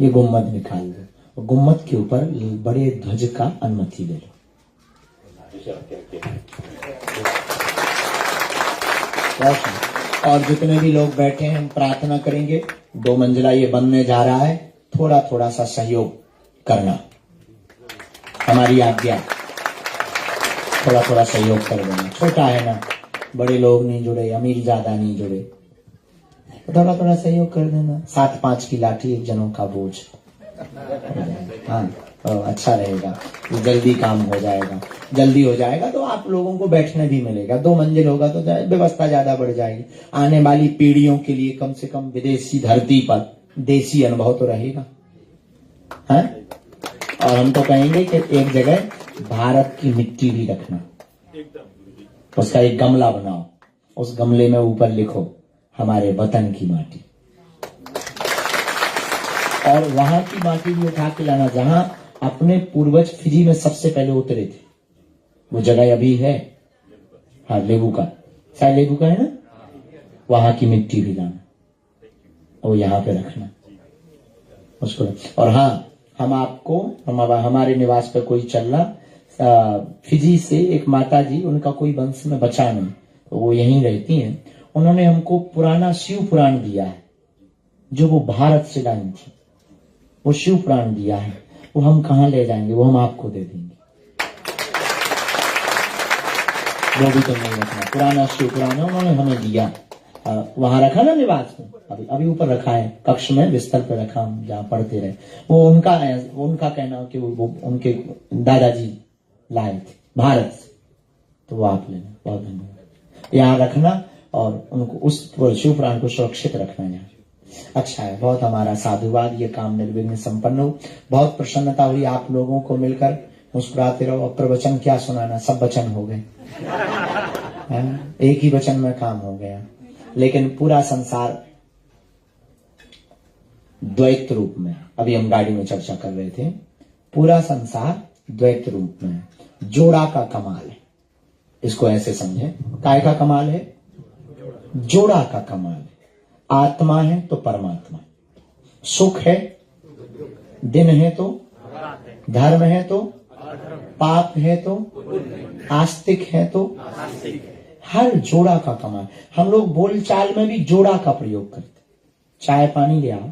ये गुम्मद निकाल दो और गुम्मद के ऊपर बड़े ध्वज का अनुमति ले लो। और जितने भी लोग बैठे हैं हम प्रार्थना करेंगे, 2 मंजिला ये बनने जा रहा है, थोड़ा थोड़ा सा सहयोग करना, हमारी आज्ञा, थोड़ा थोड़ा सहयोग कर देना। छोटा है ना, बड़े लोग नहीं जुड़े, अमीर ज्यादा नहीं जुड़े, थोड़ा थोड़ा सहयोग कर देना। 7-5 की लाठी 1 जनों का बोझ। हाँ, तो अच्छा रहेगा, जल्दी काम हो जाएगा। जल्दी हो जाएगा तो आप लोगों को बैठने भी मिलेगा। 2 मंजिल होगा तो व्यवस्था ज्यादा बढ़ जाएगी। आने वाली पीढ़ियों के लिए कम से कम विदेशी धरती पर देसी अनुभव तो रहेगा, है? और हम तो कहेंगे कि एक जगह भारत की मिट्टी भी रखना, उसका एक गमला बनाओ, उस गमले में ऊपर लिखो हमारे वतन की माटी, और वहां की माटी भी उठा के लाना जहां अपने पूर्वज फिजी में सबसे पहले उतरे थे। वो जगह अभी है, हाँ, लेबू का, शायद लेबू का है ना, वहां की मिट्टी भी लाना, वो यहाँ पे रखना उसको। और हाँ, हम आपको, हमारे निवास पे कोई चल रहा, फिजी से एक माता जी, उनका कोई वंश में बचा नहीं, तो वो यहीं रहती हैं। उन्होंने हमको पुराना शिव पुराण दिया है, जो वो भारत से लाई थी, वो शिव पुराण दिया है। वो हम कहाँ ले जाएंगे, वो हम आपको दे देंगे। वो भी तो नहीं रखना, पुराना शिव पुराण उन्होंने हमें दिया, वहां रखा ना निवास में, अभी ऊपर रखा है, कक्ष में बिस्तर पे रखा, हम जहाँ पढ़ते रहे। वो उनका कहना कि वो उनके दादाजी लाए थे भारत से, तो वो आप लेना। बहुत धन्यवाद। यहाँ रखना और उनको उस शिव पुराण को सुरक्षित रखना यहाँ। अच्छा है, बहुत हमारा साधुवाद, ये काम निर्विघ्न संपन्न हो। बहुत प्रसन्नता हुई आप लोगों को मिलकर, मुस्कुराते रहो। अब प्रवचन क्या सुनाना, सब वचन हो गए, एक ही वचन में काम हो गया। लेकिन पूरा संसार द्वैत रूप में, अभी हम गाड़ी में चर्चा कर रहे थे, पूरा संसार द्वैत रूप में है। जोड़ा का कमाल है, इसको ऐसे समझे, काय का कमाल है, जोड़ा का कमाल है। आत्मा है तो परमात्मा, सुख है, दिन है तो धर्म है तो पाप है तो आस्तिक है तो, हर जोड़ा का कमाल। हम लोग बोलचाल में भी जोड़ा का प्रयोग करते। चाय पानी ले आओ,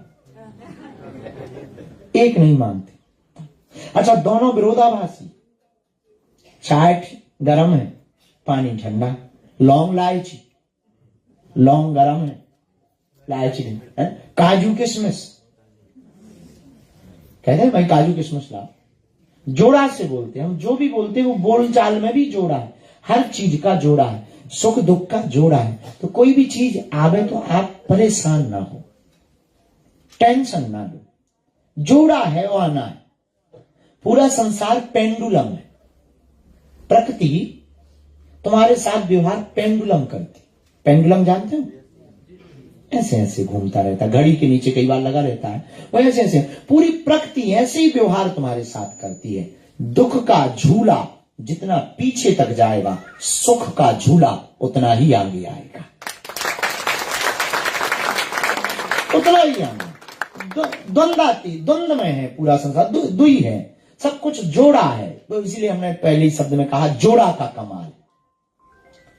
एक नहीं मांगते। अच्छा, दोनों विरोधाभासी, चाय गरम है, पानी ठंडा। लौंग इलायची, लौंग गरम है, इलायची नहीं है। काजू किशमिश, कहते हैं भाई काजू किशमिश लाओ। जोड़ा से बोलते हैं हम, जो भी बोलते हैं वो बोलचाल में भी जोड़ा है, हर चीज का जोड़ा है, सुख दुख का जोड़ा है। तो कोई भी चीज आवे तो आप परेशान ना हो, टेंशन ना लो, जोड़ा है और आना है। पूरा संसार पेंडुलम है, प्रकृति तुम्हारे साथ व्यवहार पेंडुलम करती। पेंडुलम जानते हो, ऐसे ऐसे घूमता रहता है, घड़ी के नीचे कई बार लगा रहता है, वो ऐसे ऐसे। पूरी प्रकृति ऐसे ही व्यवहार तुम्हारे साथ करती है। दुख का झूला जितना पीछे तक जाएगा, सुख का झूला उतना ही आगे आएगा, उतना ही आगे। द्वंद्वाती, द्वंद्व में है पूरा संसार, दुई है, सब कुछ जोड़ा है। तो इसीलिए हमने पहले ही शब्द में कहा जोड़ा का कमाल।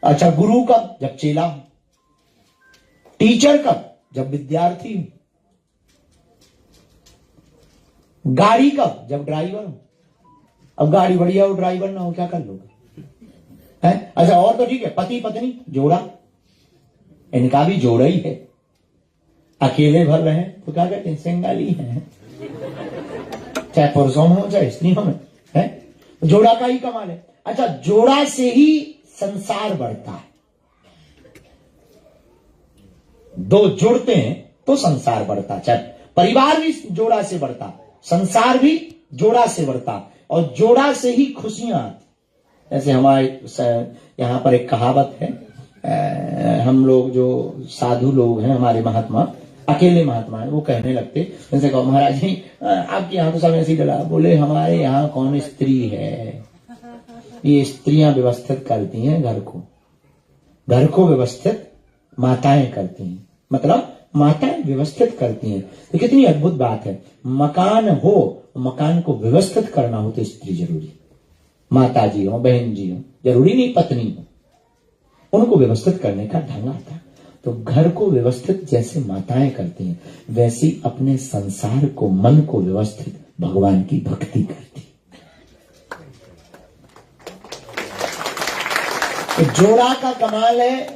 अच्छा, गुरु कब, जब चेला हो। टीचर कब, जब विद्यार्थी हो। गाड़ी कब, जब ड्राइवर हो। अब गाड़ी बढ़िया हो, ड्राइवर ना हो, क्या कर लोगे, है? अच्छा, और तो ठीक है, पति पत्नी जोड़ा, इनका भी जोड़ा ही है। अकेले भर रहे तो क्या कहते हैं, सिंगल ही है, चाहे पुरुषों में हो चाहे स्त्रियों में, है? जोड़ा का ही कमाल है। अच्छा, जोड़ा से ही संसार बढ़ता है। दो जुड़ते हैं तो संसार बढ़ता, चाहे परिवार भी जोड़ा से बढ़ता, संसार भी जोड़ा से बढ़ता, और जोड़ा से ही खुशियां आती। जैसे हमारे यहाँ पर एक कहावत है, हम लोग जो साधु लोग हैं, हमारे महात्मा, अकेले महात्मा है, वो कहने लगते, जैसे कहो महाराज जी आपके यहाँ तो सब ऐसे ही डला, बोले हमारे यहाँ कौन स्त्री है, ये स्त्रियां व्यवस्थित करती हैं घर को व्यवस्थित माताएं करती हैं, मतलब माताएं व्यवस्थित करती हैं। तो कितनी अद्भुत बात है, मकान हो, मकान को व्यवस्थित करना हो तो स्त्री जरूरी, माता जी हो, बहन जी हो, जरूरी नहीं पत्नी हो, उनको व्यवस्थित करने का ढंग आता है। तो घर को व्यवस्थित जैसे माताएं करती हैं, वैसी अपने संसार को, मन को व्यवस्थित भगवान की भक्ति करती। तो जोड़ा का कमाल है,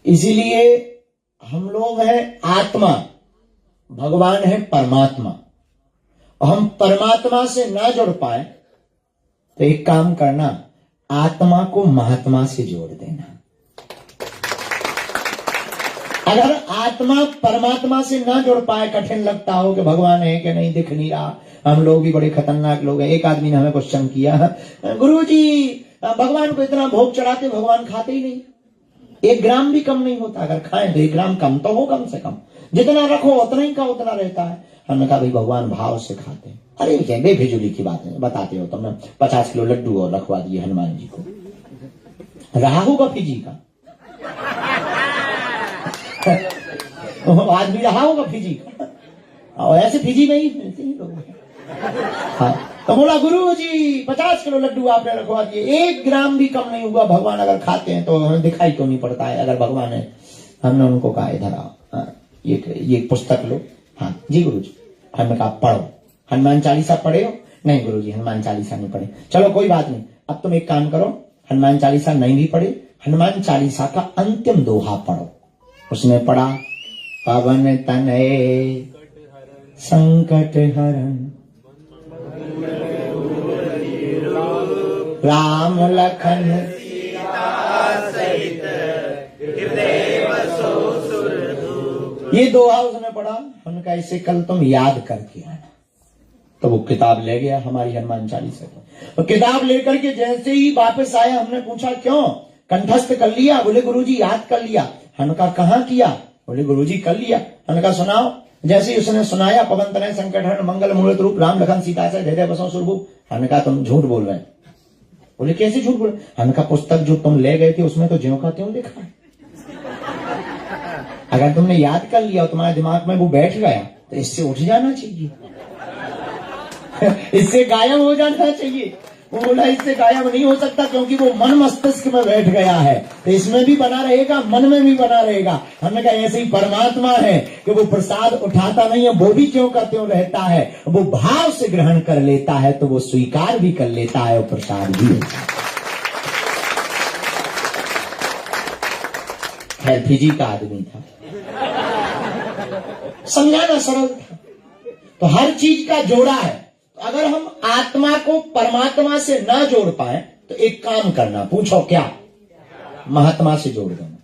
इसीलिए हम लोग हैं आत्मा, भगवान है परमात्मा, और हम परमात्मा से ना जुड़ पाए तो एक काम करना, आत्मा को महात्मा से जोड़ देना। अगर आत्मा परमात्मा से ना जुड़ पाए, कठिन लगता हो कि भगवान है कि नहीं, दिख नहीं रहा, हम लोग भी बड़े खतरनाक लोग हैं। एक आदमी ने हमें क्वेश्चन किया, गुरुजी भगवान को इतना भोग चढ़ाते, भगवान खाते ही नहीं, 1 ग्राम भी कम नहीं होता, अगर खाएं तो 1 ग्राम कम तो हो, कम से कम जितना रखो उतना ही का उतना रहता है। हमने कहा भाई भगवान भाव से खाते हैं। अरे क्या बेफिजूली की बात है, बताते हो तुमने 50 किलो लड्डू और रखवा दिए हनुमान जी को, रहा होगा फिजी का आदमी रहा होगा फिजी का, और ऐसे फिजी में ही मिलते हैं लोग। हाँ, तो बोला गुरु जी 50 किलो लड्डू आपने रखवा दिए, 1 ग्राम भी कम नहीं हुआ, भगवान अगर खाते हैं तो हमें दिखाई क्यों नहीं पड़ता है, अगर भगवान है। हमने उनको कहा इधर आओ, ये पुस्तक लो। हाँ जी गुरु जी। हमने कहा पढ़ो, हनुमान चालीसा पढ़े हो? नहीं गुरु जी हनुमान चालीसा नहीं पढ़े। चलो कोई बात नहीं, अब तुम एक काम करो, हनुमान चालीसा नहीं भी पढ़े, हनुमान चालीसा का अंतिम दोहा पढ़ो। उसने पढ़ा, पवन तनय संकट हरण राम लखन ये दोहा उसने पढ़ा। हमने कहा इसे कल तुम याद करके आना। तो वो किताब ले गया हमारी हनुमान चालीसा की, तो किताब लेकर के जैसे ही वापस आया, हमने पूछा क्यों, कंठस्थ कर लिया? बोले गुरुजी याद कर लिया। हमने कहा कहाँ किया? बोले गुरुजी कर लिया। हमने कहा सुनाओ। जैसे ही उसने सुनाया, पवन तनय संकट हरण मंगल मूर्त रूप राम लखन सीता से धैर्य बसों सुरभूप। हमने कहा तुम झूठ बोल रहे हैं। बोले कैसे झूठ बोल? हमने कहा पुस्तक जो तुम ले गए थे उसमें तो ज्यों का त्यों लिखा है। अगर तुमने याद कर लिया और तुम्हारे दिमाग में वो बैठ गया तो इससे उठ जाना चाहिए इससे गायब हो जाना चाहिए। वो बोला इससे गायब नहीं हो सकता क्योंकि वो मन मस्तिष्क में बैठ गया है, तो इसमें भी बना रहेगा, मन में भी बना रहेगा। हमने कहा ऐसे ही परमात्मा है कि वो प्रसाद उठाता नहीं है, वो भी क्यों का त्यों रहता है, वो भाव से ग्रहण कर लेता है तो वो स्वीकार भी कर लेता है और प्रसाद भी होता है। खैर फिजी का आदमी था, समझाना सरल था। तो हर चीज का जोड़ा है। तो अगर हम आत्मा को परमात्मा से ना जोड़ पाए तो एक काम करना, पूछो क्या? महात्मा से जोड़ देना,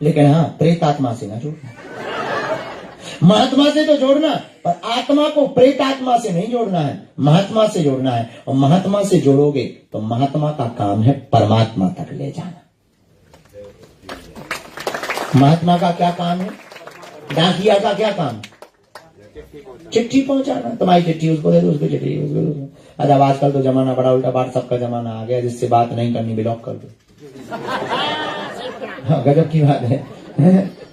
लेकिन हाँ प्रेत आत्मा से ना जोड़ना। महात्मा से तो जोड़ना, पर आत्मा को प्रेत आत्मा से नहीं जोड़ना है, महात्मा से जोड़ना है। और महात्मा से जोड़ोगे तो महात्मा का काम है परमात्मा तक ले जाना। महात्मा का क्या काम है? डाकिया का क्या काम? चिट्ठी पहुंचाना। तुम्हारी चिट्ठी उसको दे दो, उसको चिट्ठी उसको दे दो। अच्छा आजकल तो जमाना बड़ा उल्टा, व्हाट्सएप का जमाना आ गया, जिससे बात नहीं करनी ब्लॉक कर दो। हाँ, गजब की बात है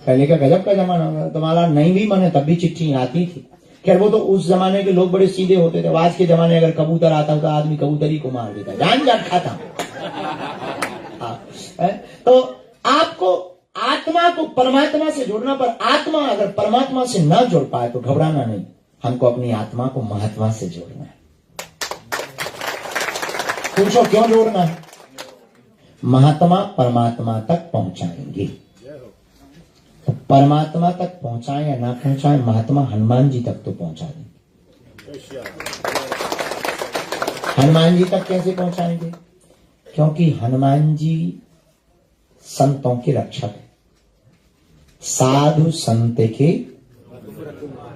पहले का गजब का जमाना होगा। तुम्हारा नहीं भी माने तब भी चिट्ठी आती थी। खैर वो तो उस जमाने के लोग बड़े सीधे होते थे। आज के जमाने अगर कबूतर आता तो आदमी कबूतरी को मार देता, जान जाट खाता। तो आपको आत्मा को परमात्मा से जोड़ना, पर आत्मा अगर परमात्मा से ना जोड़ पाए तो घबराना नहीं, हमको अपनी आत्मा को महात्मा से जोड़ना है। पूछो क्यों जोड़ना है? महात्मा परमात्मा तक पहुंचाएंगे। तो परमात्मा तक पहुंचाए या ना पहुंचाए, महात्मा हनुमान जी तक तो पहुंचा देंगे। हनुमान जी तक कैसे पहुंचाएंगे? क्योंकि हनुमान जी संतों के रक्षक है। साधु संत के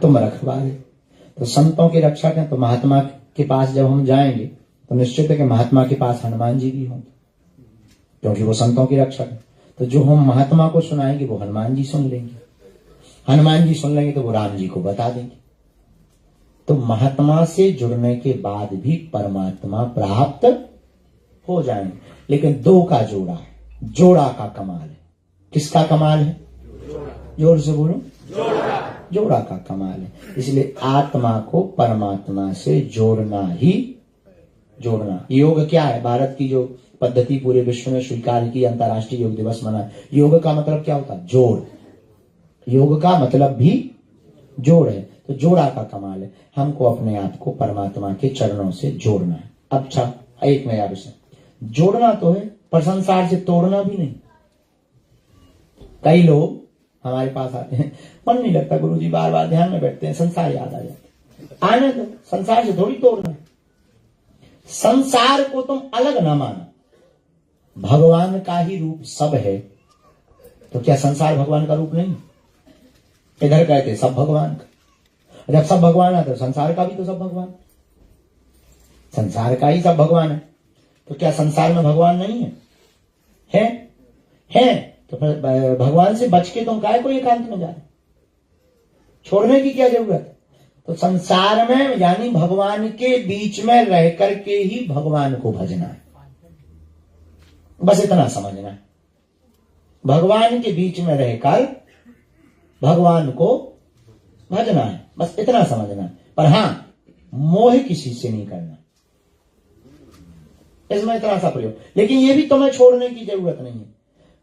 तुम रखवाले। तो संतों के रक्षक हैं, तो महात्मा के पास जब हम जाएंगे तो निश्चित है कि महात्मा के पास हनुमान जी भी होंगे, क्योंकि वो संतों की रक्षक है। तो जो हम महात्मा को सुनाएंगे वो हनुमान जी सुन लेंगे, हनुमान जी सुन लेंगे तो वो राम जी को बता देंगे। तो महात्मा से जुड़ने के बाद भी परमात्मा प्राप्त हो जाएंगे। लेकिन दो का जोड़ा है, जोड़ा का कमाल है। किसका कमाल है? जोर से बोलो। जोड़ा का कमाल है। इसलिए आत्मा को परमात्मा से जोड़ना ही जोड़ना। योग क्या है? भारत की जो पद्धति पूरे विश्व में स्वीकार की, अंतर्राष्ट्रीय योग दिवस मना। योग का मतलब क्या होता है? जोड़। योग का मतलब भी जोड़ है। तो जोड़ा का कमाल है। हमको अपने आप को परमात्मा के चरणों से जोड़ना है। अच्छा, एक नया विषय, जोड़ना तो है पर संसार से तोड़ना भी नहीं। कई लोग हमारे पास आते हैं, मन नहीं लगता गुरुजी, बार बार ध्यान में बैठते हैं, संसार याद आ जाता है। आने दो, संसार से थोड़ी तोड़ना है। संसार को तुम अलग ना मानो, भगवान का ही रूप सब है। तो क्या संसार भगवान का रूप नहीं? इधर कहते सब भगवान का। जब सब भगवान है तो संसार का भी तो सब भगवान, संसार का ही सब भगवान है। तो क्या संसार में भगवान नहीं है? है। तो फिर भगवान से बच के तुम काहे को एकांत में जा रहे? छोड़ने की क्या जरूरत है? तो संसार में यानी भगवान के बीच में रह करके ही भगवान को भजना है। बस इतना समझना है। भगवान के बीच में रहकर भगवान को भजना है, बस इतना समझना है। पर हां, मोह किसी से नहीं करना, इसमें इतना सा प्रयोग। लेकिन ये भी तुम्हें छोड़ने की जरूरत नहीं है।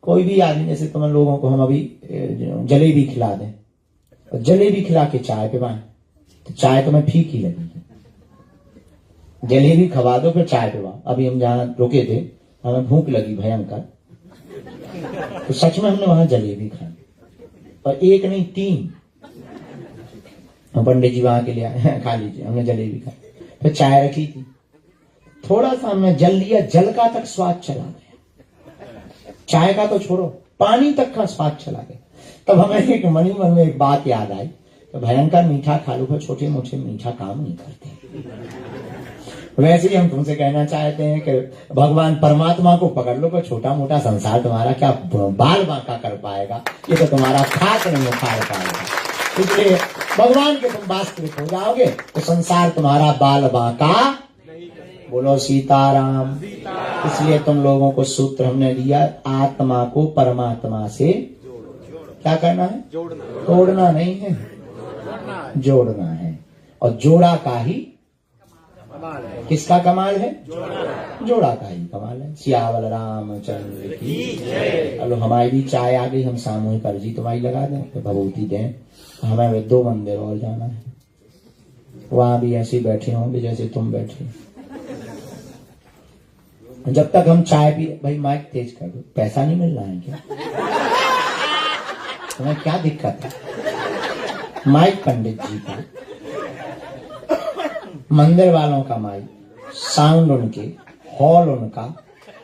कोई भी आदमी, जैसे तुम लोगों को हम अभी जलेबी खिला दें, तो जलेबी खिला के चाय पिवाएं तो चाय तुम्हें फीकी लगेगी। जलेबी खवा दो फिर चाय पिवाओ। अभी हम जहां रुके थे, हमें भूख लगी भयंकर, तो सच में हमने वहां जलेबी खाई, और एक नहीं 3। पंडित जी वहां के लिए खा लीजिए, हमने जलेबी खाई, फिर चाय रखी थी, थोड़ा सा हमने जल लिया, जल का तक स्वाद चला गया। चाय का तो छोड़ो, पानी तक का स्वाद चला गया। तब हमें एक मन में एक बात याद आई, तो भयंकर मीठा खा लो पर छोटे मोटे मीठा काम नहीं करते। वैसे ही हम तुमसे कहना चाहते हैं कि भगवान परमात्मा को पकड़ लो, पर छोटा मोटा संसार तुम्हारा क्या बाल बांका कर पाएगा? ये तो तुम्हारा खाक नहीं उखाड़ पाएगा। इसलिए भगवान के तुम वास्तविक हो जाओगे तो संसार तुम्हारा बाल बांका। बोलो सीताराम। इसलिए तुम लोगों को सूत्र हमने दिया, आत्मा को परमात्मा से क्या करना है? तोड़ना नहीं है, जोड़ना है। और जोड़ा का ही किसका कमाल है? जोड़ा का ही कमाल है। सियावल रामचंद्र की जय। चलो, हमारी भी चाय आ गई, हम सामूहिक अर्जी तुम्हारी लगा दें तो भगवती दें। हमें 2 मंदिर और जाना है, वहां भी ऐसे बैठे होंगे जैसे तुम बैठे। जब तक हम चाय पी, भाई माइक तेज कर दो, पैसा नहीं मिल रहा है क्या? तुम्हें क्या दिक्कत है? माइक पंडित जी का, मंदिर वालों का माइक, साउंड उनके, हॉल उनका,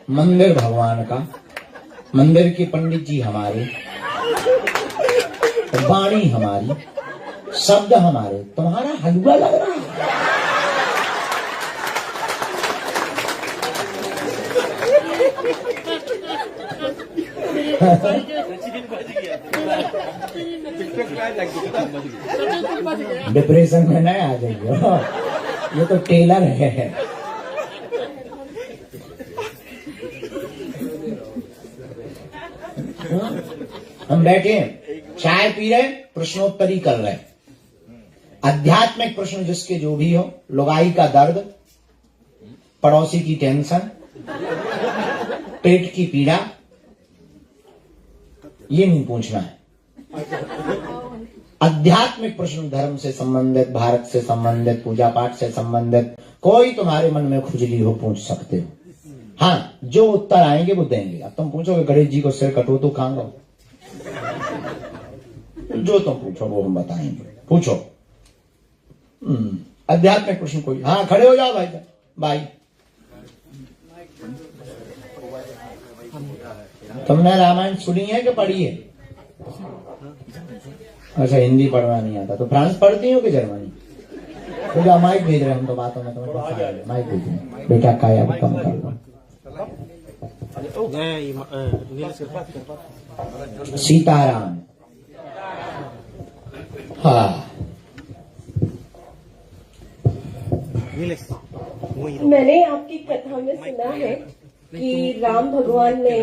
मंदिर भगवान का, मंदिर के पंडित जी हमारे, वाणी हमारी, शब्द हमारे। तुम्हारा हलवा लग रहा है। डिप्रेशन में नहीं आ जाइए, ये तो टेलर है। हम बैठे चाय पी रहे, प्रश्नोत्तरी कर रहे, आध्यात्मिक प्रश्न जिसके जो भी हो, लुगाई का दर्द, पड़ोसी की टेंशन, पेट की पीड़ा, ये नहीं पूछना है। आध्यात्मिक प्रश्न, धर्म से संबंधित, भारत से संबंधित, पूजा पाठ से संबंधित, कोई तुम्हारे मन में खुजली हो पूछ सकते हो। हाँ, जो उत्तर आएंगे वो देंगे। अब तुम पूछोगे गणेश जी को सिर कटो तो खाऊंगा, जो तुम पूछो वो हम बताएंगे। पूछो। आध्यात्मिक प्रश्न कोई? हाँ, खड़े हो जाओ भाई। भाई, तुमने रामायण सुनी है कि पढ़ी है? अच्छा, हिंदी पढ़ना नहीं आता तो फ्रांस पढ़ती हो कि जर्मनी? बेटा माइक भेज रहे हैं हम तो बातों में, तो माइक भेज रहे हैं बेटा, काया को कम कर दो। सीताराम। हाँ, मैंने आपकी कथा में सुना है कि राम भगवान ने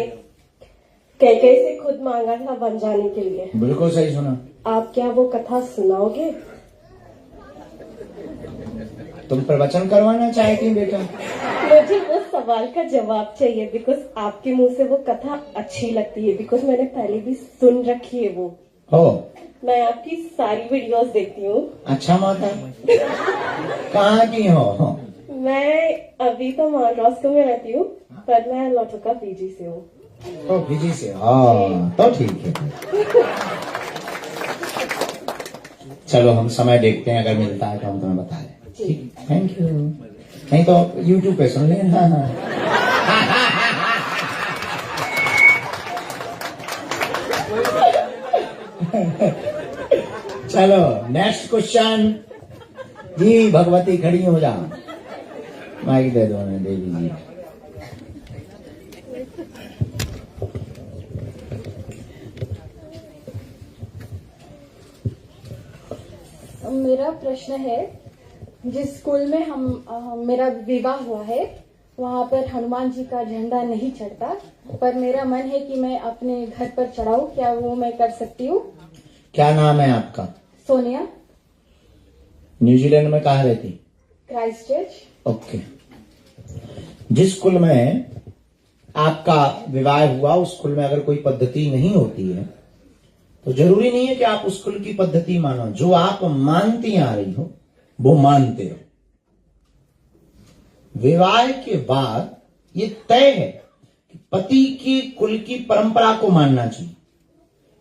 कैकेयी से खुद मांगा था बन जाने के लिए। बिल्कुल सही सुना। आप क्या वो कथा सुनाओगे? तुम प्रवचन करवाना चाहती हो बेटा? मुझे उस सवाल का जवाब चाहिए, बिकॉज आपके मुंह से वो कथा अच्छी लगती है, बिकॉज मैंने पहले भी सुन रखी है वो। हो, मैं आपकी सारी वीडियोस देखती हूँ। अच्छा माता, कहाँ की हो? मैं अभी तो महाराष्ट्र में रहती हूँ, पर मैं लौटुका पीजी से हूँ। तो पीजी से? हाँ, तो ठीक है। चलो हम समय देखते हैं, अगर मिलता है तो हम तुम्हें बता दें। ठीक, थैंक यू। नहीं तो YouTube पे सुन लेना। चलो नेक्स्ट क्वेश्चन जी। भगवती खड़ी हो जाओ, माइक दे दो हमें देवी जी। मेरा प्रश्न है, जिस स्कूल में मेरा विवाह हुआ है वहाँ पर हनुमान जी का झंडा नहीं चढ़ता, पर मेरा मन है कि मैं अपने घर पर चढ़ाऊं, क्या वो मैं कर सकती हूँ? क्या नाम है आपका? सोनिया। न्यूजीलैंड में कहाँ रहती? Christ church. ओके। जिस स्कूल में आपका विवाह हुआ उस स्कूल में अगर कोई पद्धति नहीं होती है तो जरूरी नहीं है कि आप उस स्कूल की पद्धति मानो। जो आप मानती आ रही हो वो मानते रहो। विवाह के बाद ये तय है कि पति की कुल की परंपरा को मानना चाहिए।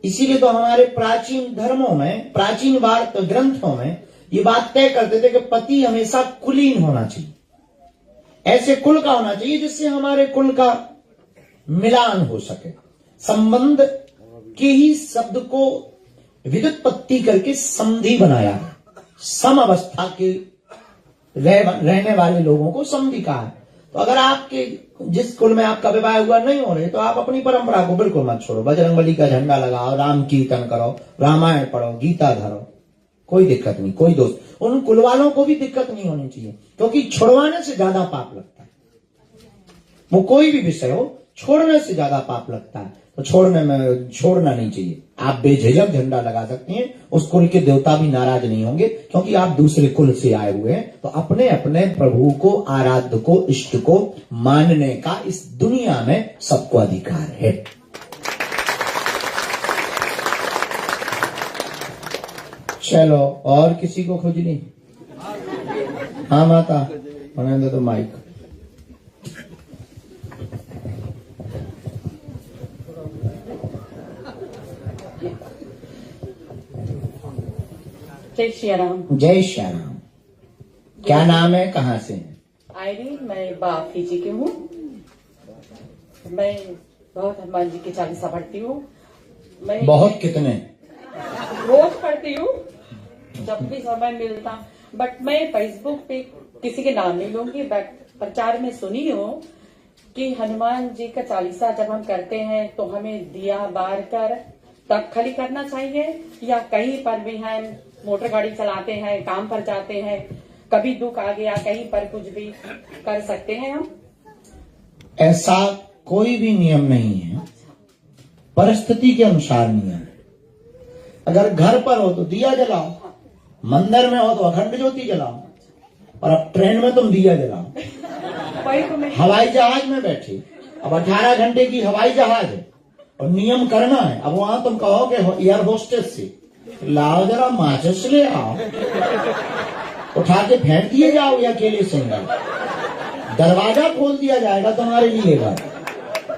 इसीलिए तो हमारे प्राचीन धर्मों में, प्राचीन वार्ता ग्रंथों में ये बात तय करते थे कि पति हमेशा कुलीन होना चाहिए, ऐसे कुल का होना चाहिए जिससे हमारे कुल का मिलान हो सके। संबंध के ही शब्द को व्युत्पत्ति करके संधि बनाया है। सम अवस्था के रहने वाले लोगों को संधि कहा है। तो अगर आपके जिस कुल में आपका विवाह हुआ नहीं हो रहे तो आप अपनी परंपरा को बिल्कुल मत छोड़ो। बजरंगबली का झंडा लगाओ, राम कीर्तन करो, रामायण पढ़ो, गीता धरो, कोई दिक्कत नहीं, कोई दोष। उन कुल वालों को भी दिक्कत नहीं होनी चाहिए, क्योंकि छुड़वाने से ज्यादा पाप लगता है। वो कोई भी विषय हो, छोड़ने से ज्यादा पाप लगता है। तो छोड़ना नहीं चाहिए। आप बेझिझक झंडा लगा सकती हैं, उस कुल के देवता भी नाराज नहीं होंगे, क्योंकि आप दूसरे कुल से आए हुए हैं। तो अपने अपने प्रभु को, आराध्य को, इष्ट को मानने का इस दुनिया में सबको अधिकार है। चलो, और किसी को खुजली? हाँ माता, होने दो तो माइक। जय श्री राम। जय श्री राम। क्या नाम है, कहाँ से है? आयरी, मैं बाफीजी की हूँ। मैं बहुत हनुमान जी की चालीसा पढ़ती हूँ। मैं बहुत कितने? रोज पढ़ती हूँ जब भी समय मिलता। बट मैं फेसबुक पे किसी के नाम नहीं लूंगी, बट प्रचार में सुनी हूँ कि हनुमान जी का चालीसा जब हम करते हैं तो हमें दिया बार कर तब खली करना चाहिए, या कहीं पर भी हम मोटर गाड़ी चलाते हैं, काम पर जाते हैं, कभी दुख आ गया, कहीं पर कुछ भी कर सकते हैं हम? ऐसा कोई भी नियम नहीं है, परिस्थिति के अनुसार नियम है। अगर घर पर हो तो दिया जलाओ, मंदिर में हो तो अखंड ज्योति जलाओ, और अब ट्रेन में तुम दिया जलाओ। वही तो मैं हवाई जहाज में बैठे, अब 18 घंटे की हवाई जहाज है और नियम करना है। अब वहां तुम कहोगे एयर होस्टेस से, लाओ जरा माचिस ले आओ, उठा के फेंक दिए जाओ या अकेले सिंगल, दरवाजा खोल दिया जाएगा तुम्हारे लिए।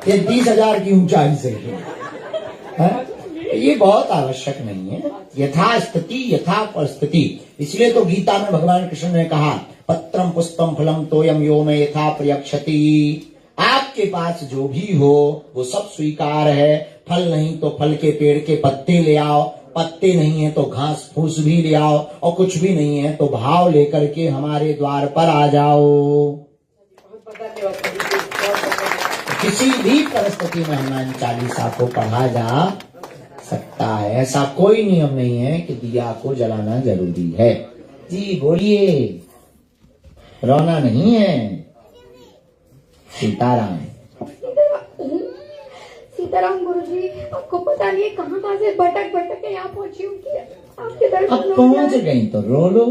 30,000 की ऊंचाई से है? ये बहुत आवश्यक नहीं है। यथा स्थिति यथा परिस्थिति। इसलिए तो गीता में भगवान कृष्ण ने कहा, पत्रम पुष्पम फलम तोयम यो में यथा प्रयक्षति। आपके पास जो भी हो वो सब स्वीकार है। फल नहीं तो फल के पेड़ के पत्ते ले आओ, पत्ते नहीं है तो घास फूस भी ले आओ, और कुछ भी नहीं है तो भाव लेकर के हमारे द्वार पर आ जाओ। किसी भी परिस्थिति में हनुमान चालीसा को पढ़ा जा सकता है। ऐसा कोई नियम नहीं है कि दिया को जलाना जरूरी है। जी बोलिए, रोना नहीं है। सीताराम। सीताराम गुरुजी, आपको पता नहीं है कहाँ से भटक के यहाँ पहुंची हूँ कि आपके अब दर्शन पहुंच गई तो रो लो।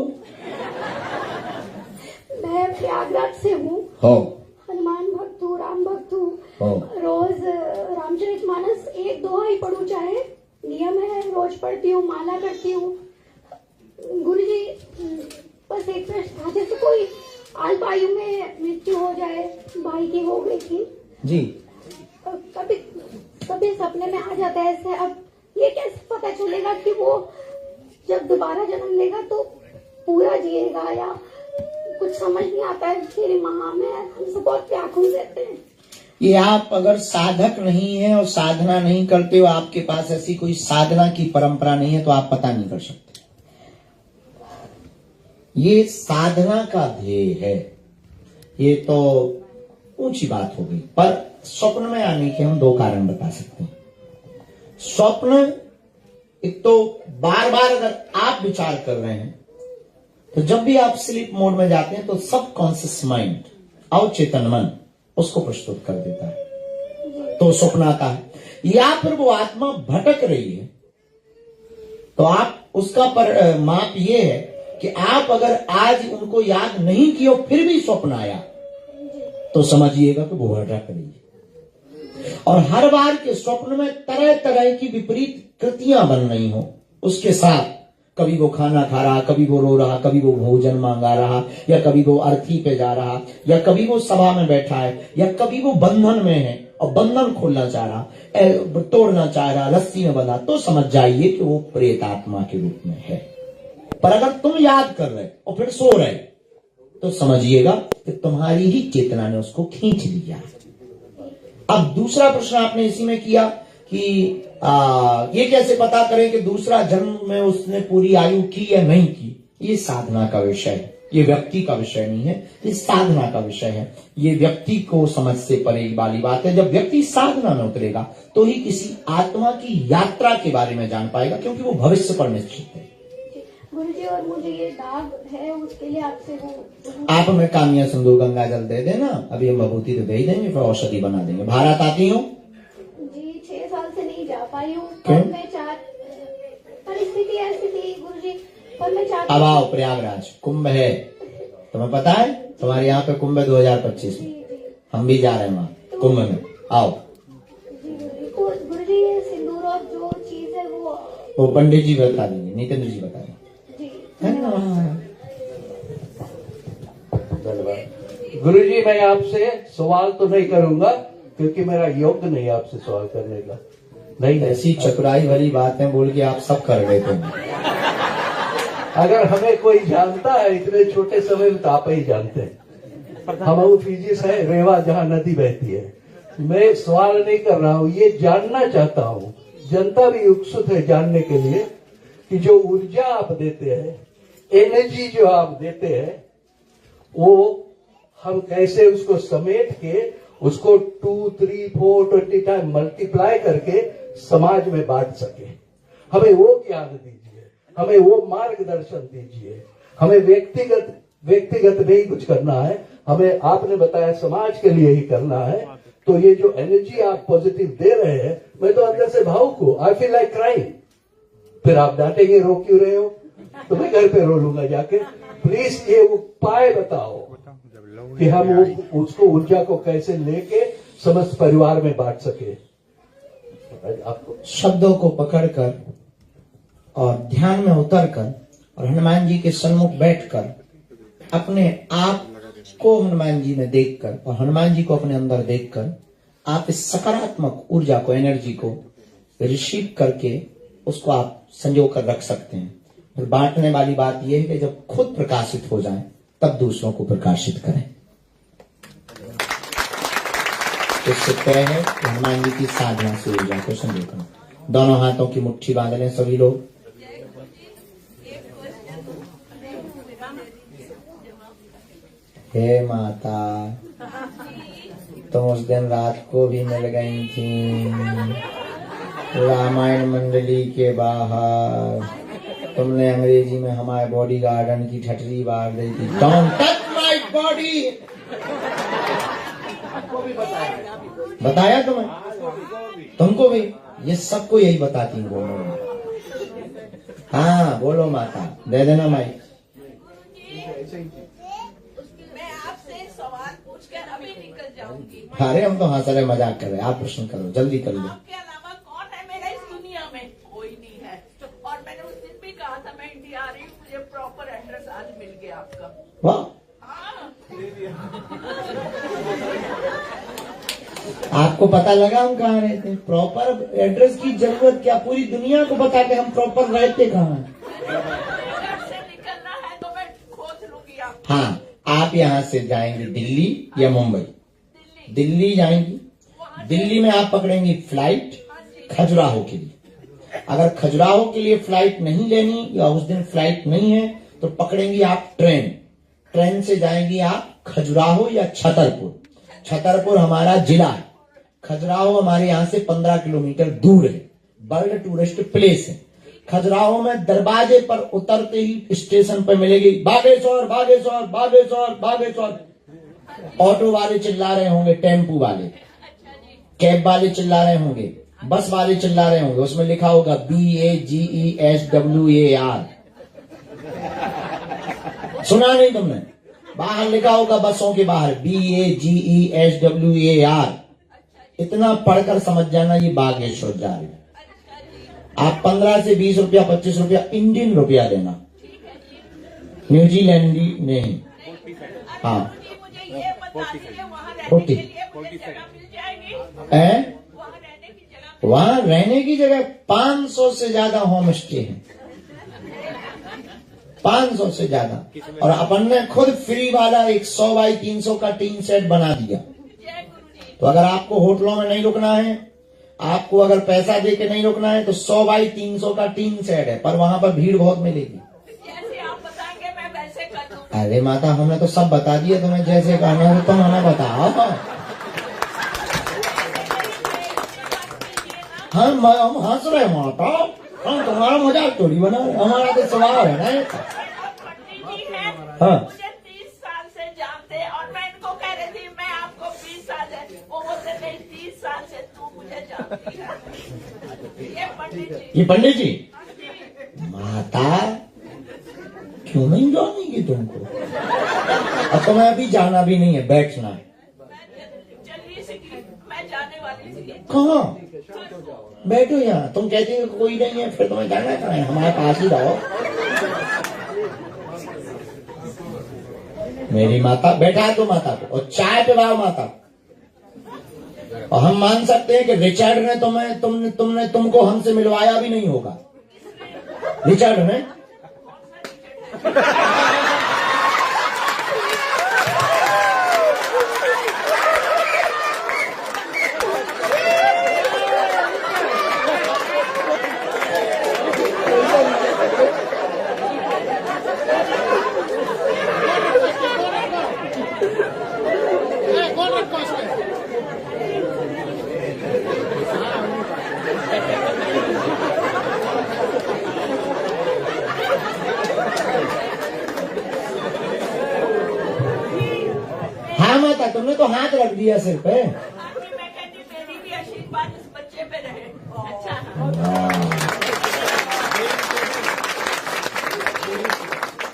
मैं प्रयागराज से हूँ, हो हनुमान भक्त हूँ, राम भक्त हूँ। हो रोज रामचरितमानस 1-2 ही पढ़ू, चाहे नियम है, रोज पढ़ती हूँ, माला करती हूँ। गुरुजी, बस एक प्रश्न था, जैसे कोई अल्प आयु में मृत्यु हो जाए, भाई की हो गई थी जी, कभी सपने में आ जाता है ऐसे। अब ये कैसे पता चलेगा कि वो जब दोबारा जन्म लेगा तो पूरा जिएगा, या कुछ समझ नहीं आता है। तेरी महा में हमसे बहुत व्याकुल रहते हैं। ये आप अगर साधक नहीं है और साधना नहीं करते हो, आपके पास ऐसी कोई साधना की परंपरा नहीं है, तो आप पता नहीं कर सकते। ये साधना का ध्येय है। ये तो ऊंची बात हो गई, पर स्वप्न में आने के हम 2 कारण बता सकते हैं। स्वप्न, एक तो बार बार अगर आप विचार कर रहे हैं, तो जब भी आप स्लीप मोड में जाते हैं तो सबकॉन्शियस माइंड, अवचेतन मन, उसको प्रस्तुत कर देता है, तो स्वप्न आता है। या फिर वो आत्मा भटक रही है, तो आप उसका माप ये है कि आप अगर आज उनको याद नहीं किया फिर भी स्वप्न आया, तो समझिएगा कि वो भटक रही है। और हर बार के स्वप्न में तरह तरह की विपरीत कृतियां बन रही हो उसके साथ। कभी वो खाना खा रहा, कभी वो रो रहा, कभी वो भोजन मांगा रहा, या कभी वो अर्थी पे जा रहा, या कभी वो सभा में बैठा है, या कभी वो बंधन में है और बंधन खोलना चाह रहा, तोड़ना चाह रहा, रस्सी में बंधा, तो समझ जाइए कि वो प्रेत आत्मा के रूप में है। पर अगर तुम याद कर रहे और फिर सो रहे, तो समझिएगा कि तुम्हारी ही चेतना ने उसको खींच लिया। अब दूसरा प्रश्न आपने इसी में किया कि ये कैसे पता करें कि दूसरा जन्म में उसने पूरी आयु की या नहीं की। ये साधना का विषय है, ये व्यक्ति का विषय नहीं है, ये साधना का विषय है। ये व्यक्ति को समझ से परे वाली बात है। जब व्यक्ति साधना में उतरेगा तो ही किसी आत्मा की यात्रा के बारे में जान पाएगा, क्योंकि वो भविष्य पर निश्चित है। गुरुजी, और मुझे ये दाग है, उसके लिए आपसे आप हमें कामिया सिंदूर गंगा जल दे देना, अभी हम विभूति तो दे ही देंगे, फिर औषधि बना देंगे। भारत आती हूँ जी, 6 साल से नहीं जा पाई हूँ। क्यों? मैं परिस्थिति ऐसी थी गुरुजी, पर मैं चाहती। अब आओ, प्रयागराज कुंभ है, तुम्हें पता है? तुम्हारे यहाँ पे कुंभ है 2025 में, हम भी जा रहे हैं वहाँ कुंभ में। आओ गुरुजी, ये सिंदूर और जो चीज है वो पंडित जी बता देंगे, नितेंद्र जी बता देंगे। गुरुजी, मैं आपसे सवाल तो नहीं करूंगा, क्योंकि मेरा योग्य नहीं है आपसे सवाल करने का। नहीं, ऐसी चतुराई वाली बातें बोल के आप सब कर रहे थे। अगर हमें कोई जानता है इतने छोटे समय में, तो आप ही जानते हैं। हम फिजी से है, रेवा, जहाँ नदी बहती है। मैं सवाल नहीं कर रहा हूँ, ये जानना चाहता हूँ। जनता भी उत्सुक है जानने के लिए कि जो ऊर्जा आप देते हैं, एनर्जी जो आप देते हैं, वो हम कैसे उसको समेट के उसको 2, 3, 4, 20 टाइम मल्टीप्लाई करके समाज में बांट सके। हमें वो ज्ञान दीजिए, हमें वो मार्गदर्शन दीजिए। हमें व्यक्तिगत नहीं कुछ करना है, हमें आपने बताया समाज के लिए ही करना है। तो ये जो एनर्जी आप पॉजिटिव दे रहे हैं, मैं तो अंदर से भावुक हूं। I feel like crying. फिर आप डांटेंगे, रो क्यों रहे हो? तो मैं घर पे रो लूंगा जाके। प्लीज ये उपाय बताओ कि हम उसको ऊर्जा को कैसे लेके समस्त परिवार में बांट सके। आपको शब्दों को पकड़कर और ध्यान में उतरकर और हनुमान जी के सन्मुख बैठकर अपने आप को हनुमान जी में देखकर और हनुमान जी को अपने अंदर देखकर आप इस सकारात्मक ऊर्जा को, एनर्जी को रिसीव करके उसको आप संजो कर रख सकते हैं। फिर बांटने वाली बात यह है कि जब खुद प्रकाशित हो जाएं, तब दूसरों को प्रकाशित करें। इससे तय है कि हनुमान जी की साधना से ऊर्जा को संजो करें। दोनों हाथों की मुट्ठी बांध लें सभी लोग। हे माता, तुम उस दिन रात को भी मिल गई थी रामायण मंडली के बाहर। तुमने अंग्रेजी में हमारे बॉडी गार्डन की ठटरी बांध दी थी। Don't touch my body. बताया तुम्हें? तुमको भी? ये सबको यही बताती बोलो। हाँ बोलो माता, दे देना माइक। मैं आपसे सवाल पूछकर अभी निकल जाऊंगी। अरे हम तो हंस रहे मजाक कर रहे हैं, आप प्रश्न करो, जल्दी कर लो। आपके अलावा कौन है मेरा इस दुनिया में? कोई नहीं है। और मैंने उस दिन भी कहा था मैं इंडिया आ रही हूँ, मुझे प्रॉपर एड्रेस आज मिल गया आपका। वाह, हाँ, आपको पता लगा हम कहाँ रहते? प्रॉपर एड्रेस की जरूरत क्या, पूरी दुनिया को बता के हम प्रॉपर रहते कहाँ हैं। घर से निकलना है तो मैं खोज लूंगी आप। हाँ, आप यहाँ से जाएंगे दिल्ली या मुंबई? दिल्ली जाएंगी। दिल्ली में आप पकड़ेंगी फ्लाइट खजुराहो के लिए। अगर खजुराहो के लिए फ्लाइट नहीं लेनी या उस दिन फ्लाइट नहीं है तो पकड़ेंगी आप ट्रेन। ट्रेन से जाएंगी आप खजुराहो या छतरपुर। छतरपुर हमारा जिला है, खजुराहो हमारे यहाँ से 15 किलोमीटर दूर है। वर्ल्ड टूरिस्ट प्लेस है। खजुराहो में दरवाजे पर उतरते ही स्टेशन पर मिलेगी बागेश्वर बागेश्वर बागेश्वर बागेश्वर। ऑटो वाले चिल्ला रहे होंगे, टेम्पू वाले, कैब वाले चिल्ला रहे होंगे, बस वाले चिल्ला रहे होंगे। उसमें लिखा होगा BAGESWAR। सुना नहीं तुमने? बाहर लिखा होगा बसों के बाहर BAGESWAR। इतना पढ़कर समझ जाना ये बागेश्वर जा रही है। आप 15 से 20 रुपया 25 रुपया इंडियन रुपया देना, न्यूजीलैंडी नहीं। हाँ, मुझे ये बता दीजिए वहाँ रहने 40 के लिए मुझे जगह मिल जाएगी? है? वहाँ रहने की जगह? वहाँ रहने की जगह 500 से ज्यादा होम स्टे है, 500 से ज्यादा। और अपन ने खुद फ्री वाला एक 100 बाई 300 का टीन सेट बना दिया। तो अगर आपको होटलों में नहीं रुकना है, आपको अगर पैसा दे के नहीं रुकना है तो 100 बाई 300 का टीन सेट है, पर वहां पर भीड़ बहुत मिलेगी। जैसे आप बताएंगे मैं वैसे कर दूंगी। अरे माता, हमने तो सब बता दिया तुम्हें, जैसे कहना है तुम हमें बताओ। हम हंस रहे माता, हम तुम्हारा मजाक थोड़ी बना रहे, हमारा तो सवाल है ना। पंडित जी हैं, हाँ। मुझे 30 साल से जानते हैं और मैं इनको कह रही थी मैं आपको 20 साल है, वो बोलते नहीं 30 साल से तू मुझे जानती है। ये पंडित जी। ये पंडित जी माता क्यों नहीं जानेंगी तुमको? अब तुम्हें अभी जाना भी नहीं है, बैठना है। चलिए सीखी, मैं जाने वाली थी। कहाँ? बैठो यहाँ। तुम कहती हो कोई नहीं है, फिर तुम्हें जाना कहाँ है? हमारे पास ही रहो। मेरी माता, बैठा दो माता को और चाय पिलाओ माता। और हम मान सकते हैं कि रिचर्ड ने तुमको हमसे मिलवाया भी नहीं होगा। रिचर्ड ने तुमने तो हाथ रख दिया सिर पे। मैं कहती मेरी भी आशीर्वाद इस बच्चे पे रहे। अच्छा,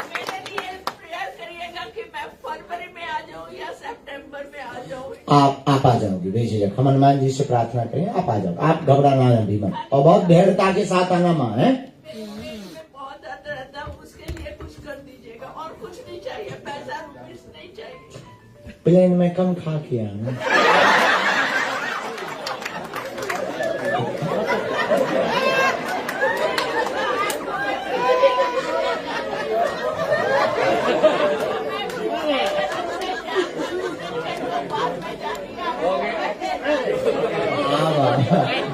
मेरे लिए प्रेयर करिएगा कि मैं फरवरी में आ जाऊँ या सितंबर में आ जाऊँ। आप आ जाओगे बेझिझक। हम हनुमान जी से प्रार्थना करें, आप आ जाओ। आप घबराना भी मत और बहुत दृढ़ता के साथ आना माँ है। बहुत दर्द रहता है, उसके लिए कुछ कर दीजिएगा और कुछ नहीं चाहिए, पैसा रुपीस नहीं चाहिए। प्लेन में कम खा के आना।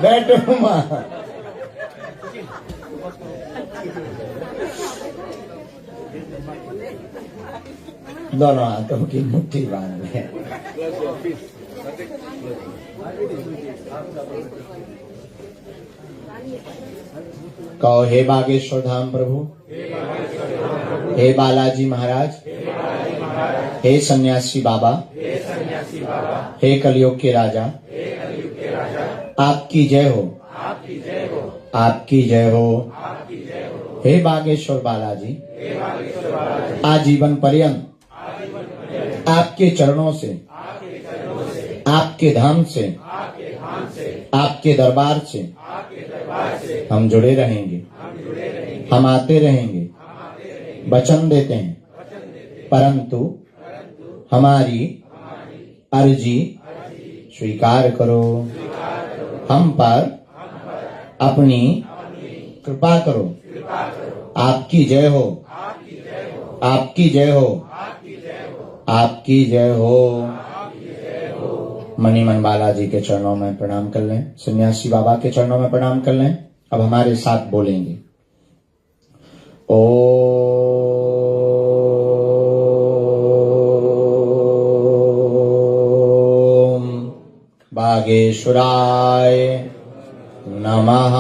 बैठो माँ, दोनों हाथों की मुट्ठी बांध लें। कहो, हे बागेश्वर धाम प्रभु, हे बालाजी महाराज, हे सन्यासी बाबा, हे कलयुग के राजा, आपकी जय हो, आपकी जय हो। हे बागेश्वर बालाजी, आजीवन पर्यंत आपके चरणों से, आपके धाम से, आपके दरबार से हम जुड़े रहेंगे, हम आते रहेंगे, वचन देते हैं, परंतु हमारी अर्जी स्वीकार करो, हम पर अपनी कृपा करो। आपकी जय हो, आपकी जय हो, आपकी जय हो। मणिमन बालाजी के चरणों में प्रणाम कर लें, सन्यासी बाबा के चरणों में प्रणाम कर लें। अब हमारे साथ बोलेंगे, ओम बागेश्वराय नमः।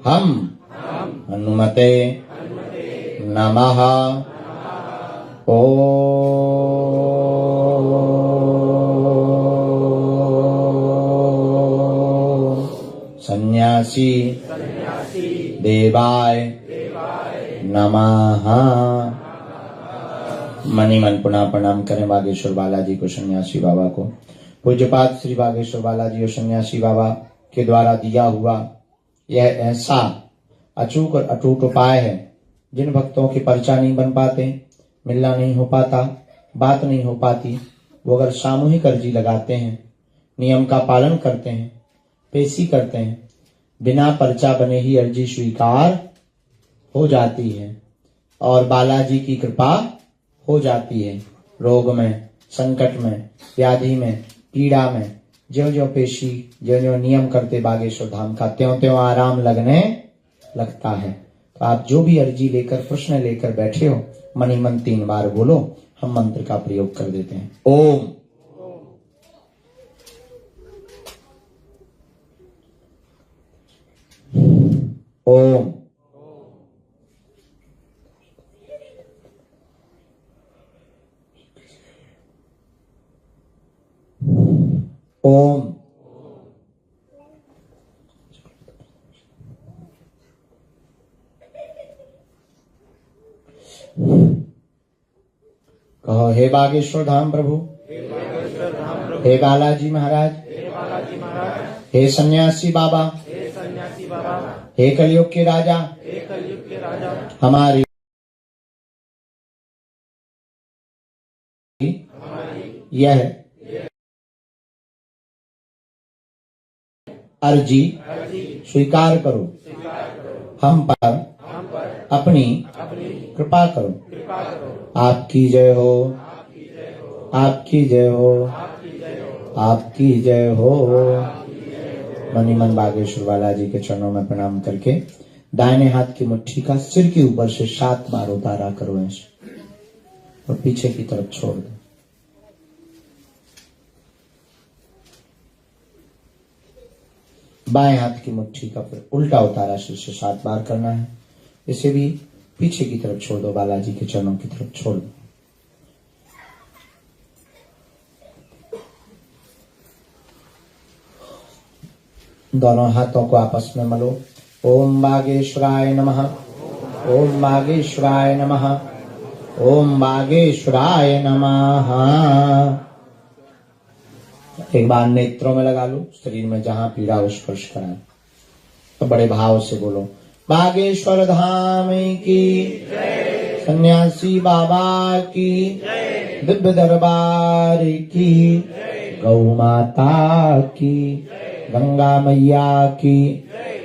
हम हनुमते नमः। सन्यासी देवाय नमः। मणिमन पुनः प्रणाम करें बागेश्वर बालाजी को, सन्यासी बाबा को। पूज्यपाद श्री बागेश्वर बालाजी और सन्यासी बाबा के द्वारा दिया हुआ यह ऐसा अचूक और अटूट उपाय है, जिन भक्तों के पर्चा नहीं बन पाते, मिलना नहीं हो पाता, बात नहीं हो पाती, वो अगर सामूहिक अर्जी लगाते हैं, नियम का पालन करते हैं, पेशी करते हैं, बिना पर्चा बने ही अर्जी स्वीकार हो जाती है और बालाजी की कृपा हो जाती है। रोग में, संकट में, व्याधि में, पीड़ा में ज्यों ज्यों पेशी, ज्यों ज्यों नियम करते बागेश्वर धाम का, त्यों त्यों आराम लगने लगता है। तो आप जो भी अर्जी लेकर, प्रश्न लेकर बैठे हो, मनी मन 3 बार बोलो, हम मंत्र का प्रयोग कर देते हैं। ओम ओम ओम कहो, हे बागेश्वर धाम प्रभु, हे बालाजी महाराज, हे सन्यासी बाबा, हे कलयुग के राजा, हमारी यह अर्जी स्वीकार करो, हम पर अपनी कृपा करो। आपकी जय हो, आपकी जय हो, आपकी जय हो। मणिमन बागेश्वर बालाजी के चरणों में प्रणाम करके दाहिने हाथ की मुट्ठी का सिर के ऊपर से 7 बार उतारा करो ऐसे, और पीछे की तरफ छोड़ दो। बाएं हाथ की मुट्ठी का फिर उल्टा उतारा सिर से 7 बार करना है। इसे भी पीछे की तरफ छोड़ दो, बालाजी के चरणों की तरफ छोड़ दो। दोनों हाथों को आपस में मलो। ओम बागेश्वराय नमः, ओम बागेश्वराय नमः, ओम बागेश्वराय नमः। एक बार नेत्रों में लगा लो, शरीर में जहां पीड़ा हो स्पर्श कराए, तो बड़े भाव से बोलो, बागेश्वर धाम की जय, सन्यासी बाबा की जय, दिव्य दरबार की जय, गौ माता की, गंगा मैया की,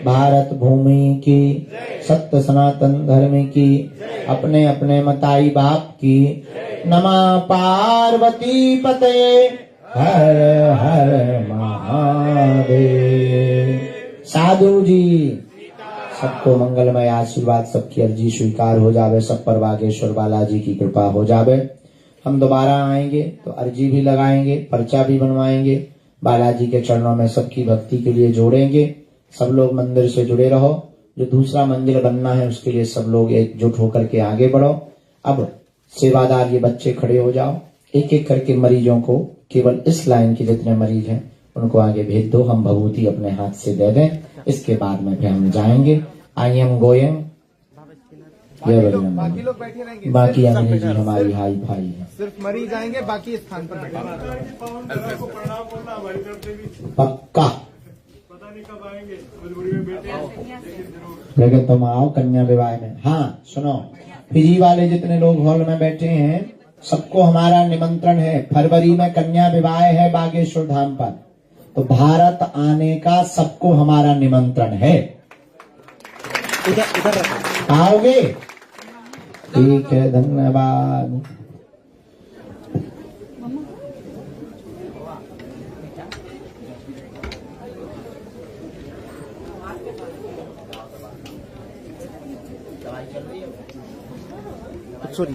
भारत भूमि की, सत्य सनातन धर्म की, अपने अपने मताई बाप की। नमः पार्वती पते हर हर महादेव। साधु जी। सबको मंगलमय आशीर्वाद, सबकी अर्जी स्वीकार हो जावे, सब पर बागेश्वर बालाजी की कृपा हो जावे। हम दोबारा आएंगे तो अर्जी भी लगाएंगे, पर्चा भी बनवाएंगे, बालाजी के चरणों में सबकी भक्ति के लिए जोड़ेंगे। सब लोग मंदिर से जुड़े रहो। जो दूसरा मंदिर बनना है उसके लिए सब लोग एकजुट होकर के आगे बढ़ो। अब सेवादार ये बच्चे खड़े हो जाओ, एक एक करके मरीजों को, केवल इस लाइन के जितने मरीज हैं उनको आगे भेज दो। हम भभूति अपने हाथ से दे दें, इसके बाद में फिर हम जाएंगे। I am going. बाकी लोग बैठे रहेंगे, बाकी अंग्रेजी हमारी हाई फाई है। सिर्फ मरीज आएंगे, बाकी स्थान पर बैठे पक्का। लेकिन तुम आओ कन्या विवाह में। हाँ सुनो, फिजी वाले जितने लोग हॉल में बैठे हैं सबको हमारा निमंत्रण है। फरवरी में कन्या विवाह है बागेश्वर धाम पर, तो भारत आने का सबको हमारा निमंत्रण है। आओगे? ठीक है, धन्यवाद। सॉरी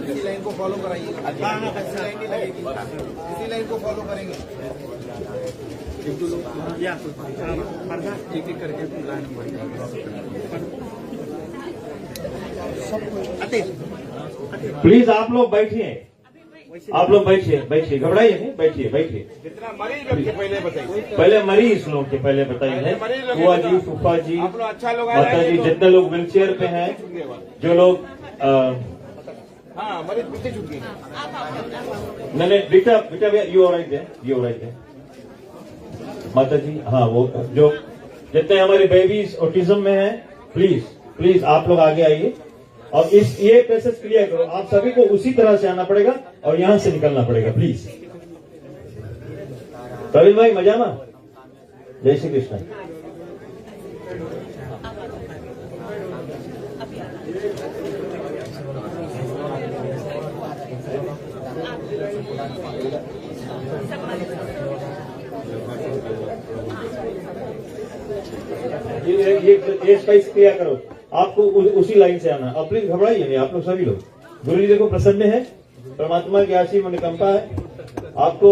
इसी लाइन को फॉलो कराइए। इसी लाइन नहीं लगेगी, इसी लाइन को फॉलो करेंगे। एक एक करके प्लीज आप लोग बैठिए, आप लोग बैठिए, बैठिए, घबराइए नहीं, बैठिए, बैठिए। जितना मरीज लोग के पहले बताइए, पहले मरीज लोग के पहले बताइए। बुआ जी, फूफा जी, आप लोग अच्छा लोग माता जी, जितने लोग व्हील चेयर पे हैं, जो लोग हाँ मरीज पीछे छूट गए। नहीं, बेटा बेटा, यू ऑलराइट है, यू ऑलराइट है माता जी। हाँ, वो जो जितने हमारे बेबीज ऑटिज्म में हैं, प्लीज प्लीज आप लोग आगे आइए और ये पैसेज क्लियर करो। आप सभी को उसी तरह से आना पड़ेगा और यहां से निकलना पड़ेगा, प्लीज। प्रवीण भाई, मजा ना? जय श्री कृष्ण। ये स्पेस क्लियर करो, आपको उसी लाइन से आना। और प्लीज घबराइए नहीं, आप लोग सभी लोग। गुरु जी देखो प्रसन्न है, परमात्मा की आशीष अनुकंपा है। आपको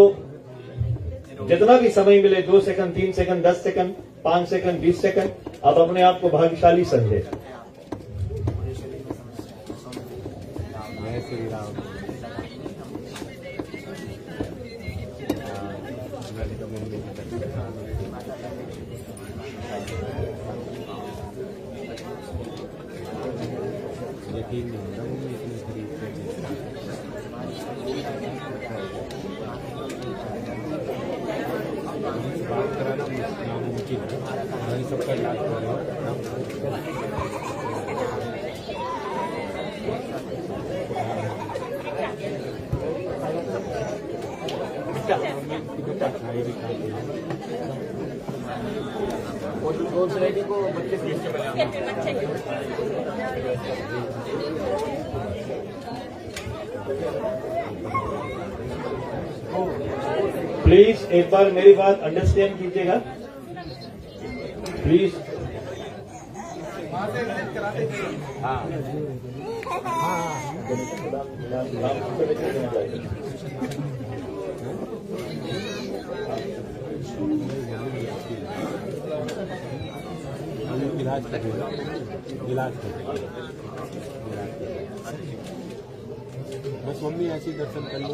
जितना भी समय मिले, 2 second, 3 second, 10 second, 5 second, 20 second, आप अपने आप को भाग्यशाली समझे। प्लीज एक बार मेरी बात अंडरस्टैंड कीजिएगा, प्लीज। बस मम्मी ऐसे ही दर्शन कर लो।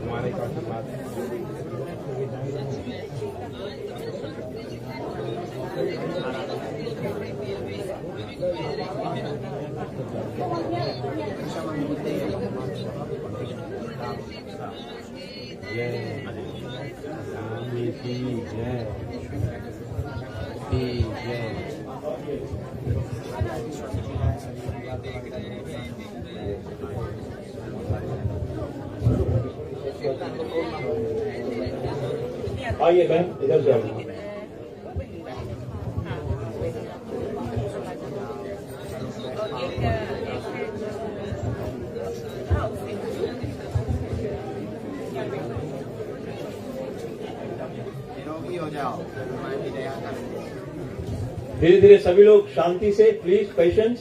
हमारे का आशीर्वाद आइए बहन, इधर से आइए। निरोगी हो जाओ, हनुमान की दया का। धीरे धीरे सभी लोग शांति से, प्लीज पेशेंस।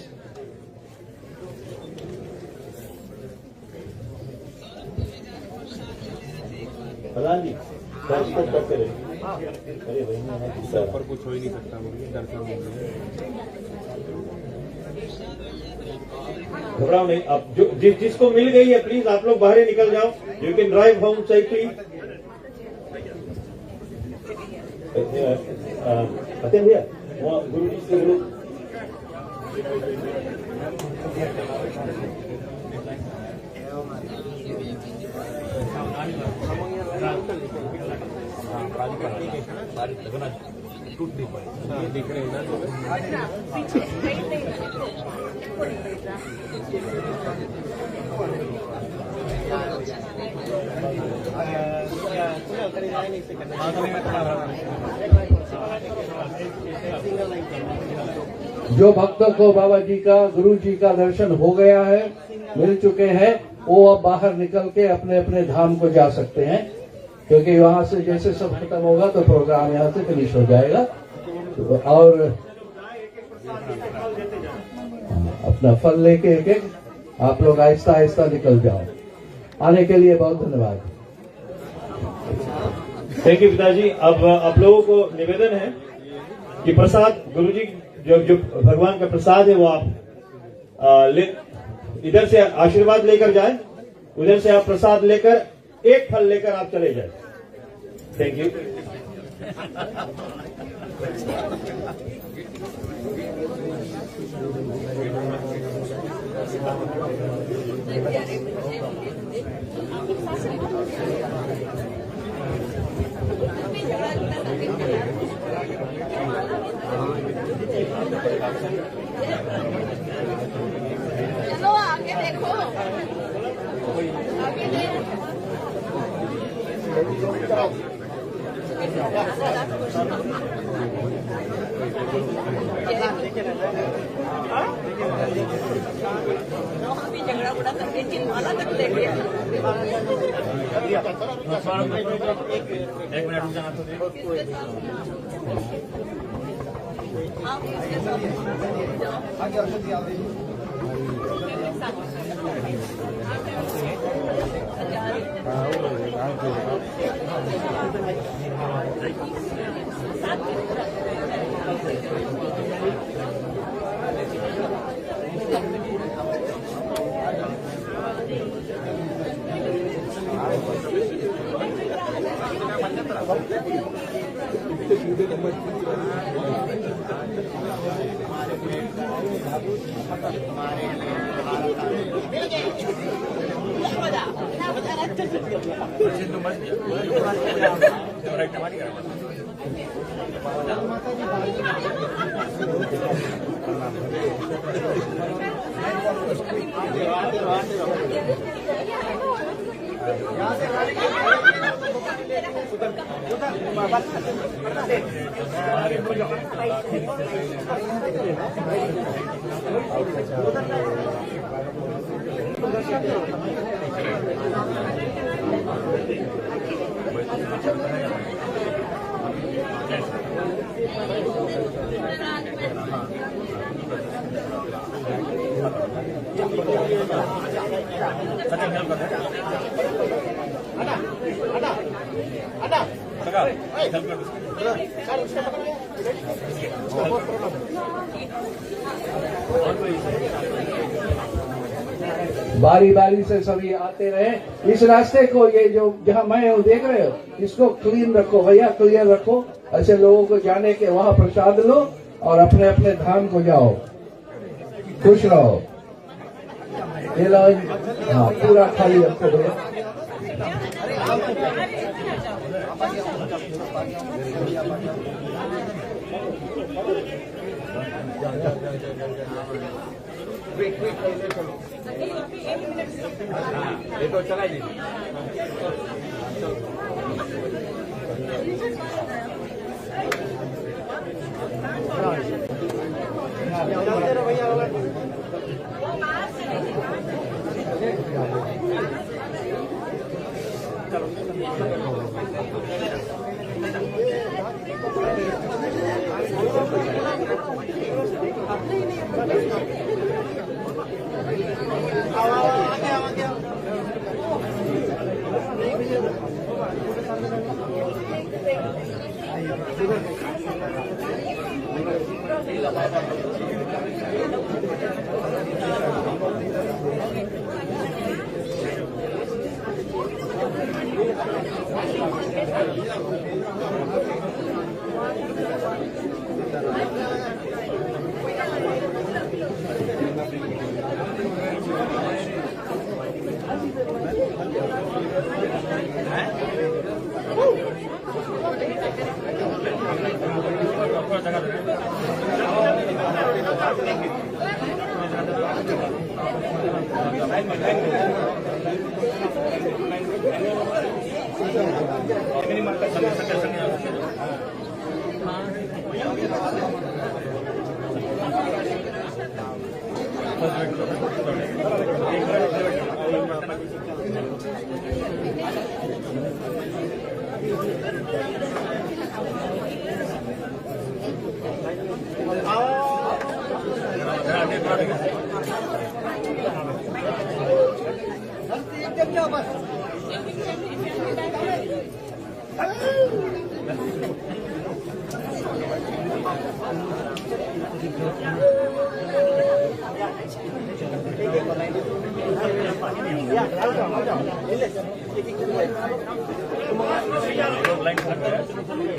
प्रधान जी ट्रांसपोर्ट करते रहिए। अरे भाई पर कुछ हो ही नहीं सकता, घबराओ नहीं। आप जो जिसको मिल गई है प्लीज आप लोग बाहर ही निकल जाओ। You can drive home safely. Satyam भैया वहाँ गुरु जी से बोलो। दिख रहे हैं जो भक्तों को बाबा जी का, गुरु जी का दर्शन हो गया है, मिल चुके हैं, वो अब बाहर निकल के अपने अपने धाम को जा सकते हैं, क्योंकि वहां से जैसे सब खत्म होगा तो प्रोग्राम यहाँ से फिनिश हो जाएगा। और अपना फल लेके एक एक आप लोग आहिस्ता आहिस्ता निकल जाओ। आने के लिए बहुत धन्यवाद। थैंक यू पिताजी। अब आप लोगों को निवेदन है कि प्रसाद गुरुजी जो भगवान का प्रसाद है वो आप इधर से आशीर्वाद लेकर जाए, उधर से आप प्रसाद लेकर एक फल लेकर आप चले जाए। Thank you. चलो आगे देखो, आगे देखो। भी झगड़ा बड़ा करके चिन्हवाला तक ले गया। एक मिनट रुक आप इसके साथ बारी बारी से सभी आते रहे। इस रास्ते को, ये जो जहाँ मैं हूँ देख रहे हो, इसको क्लीन रखो भैया, क्लियर रखो। ऐसे लोगों को जाने के वहाँ प्रसाद लो और अपने अपने धाम को जाओ। खुश रहो। ये लो, हाँ पूरा खाली रखो भैया।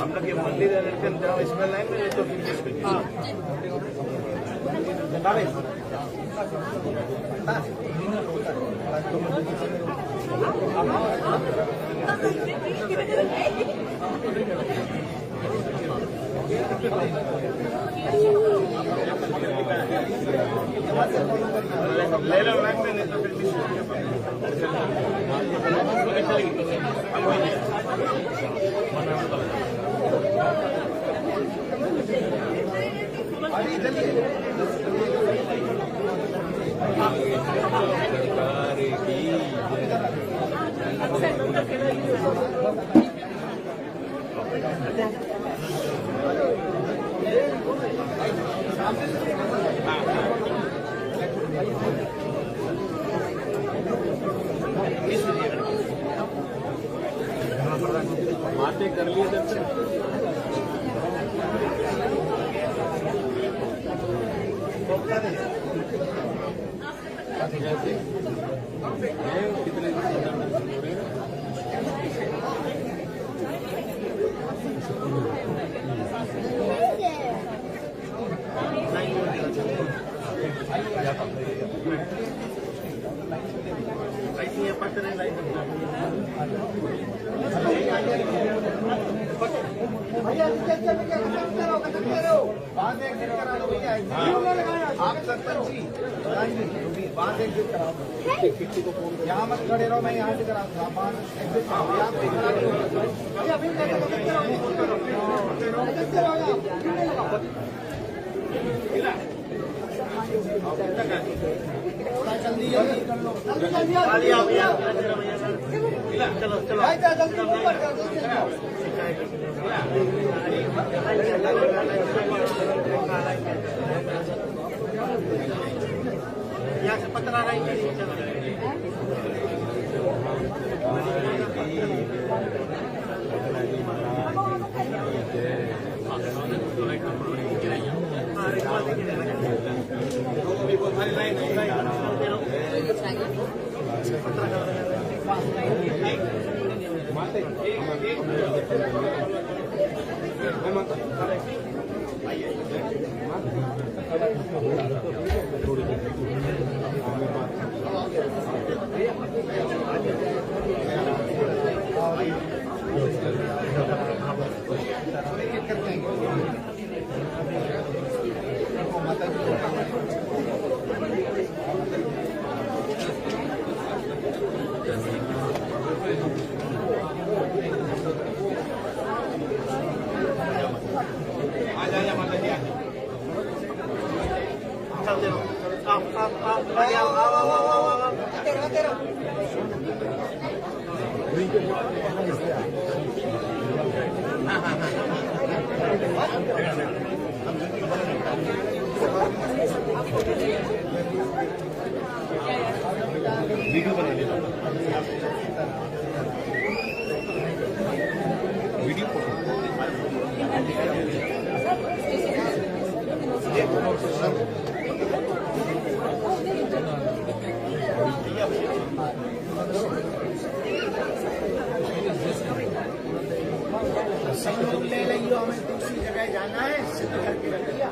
हम लोग ये मंदिर इसमें लाइन में तो ले लो लाइन में नहीं तो माते कर लिए दर्शन कितने आप सरपंच जी बात एग्जिट कराओ यहाँ मत खड़े रहो मैं यहाँ से कराऊंगा बात एग्जिट चलो चलो यहाँ से पतरा रही थोड़ी वीडियो बना लेना वीडियो सब लोग ले लियो, हमें दूसरी जगह जाना है, सिद्ध करके रख दिया।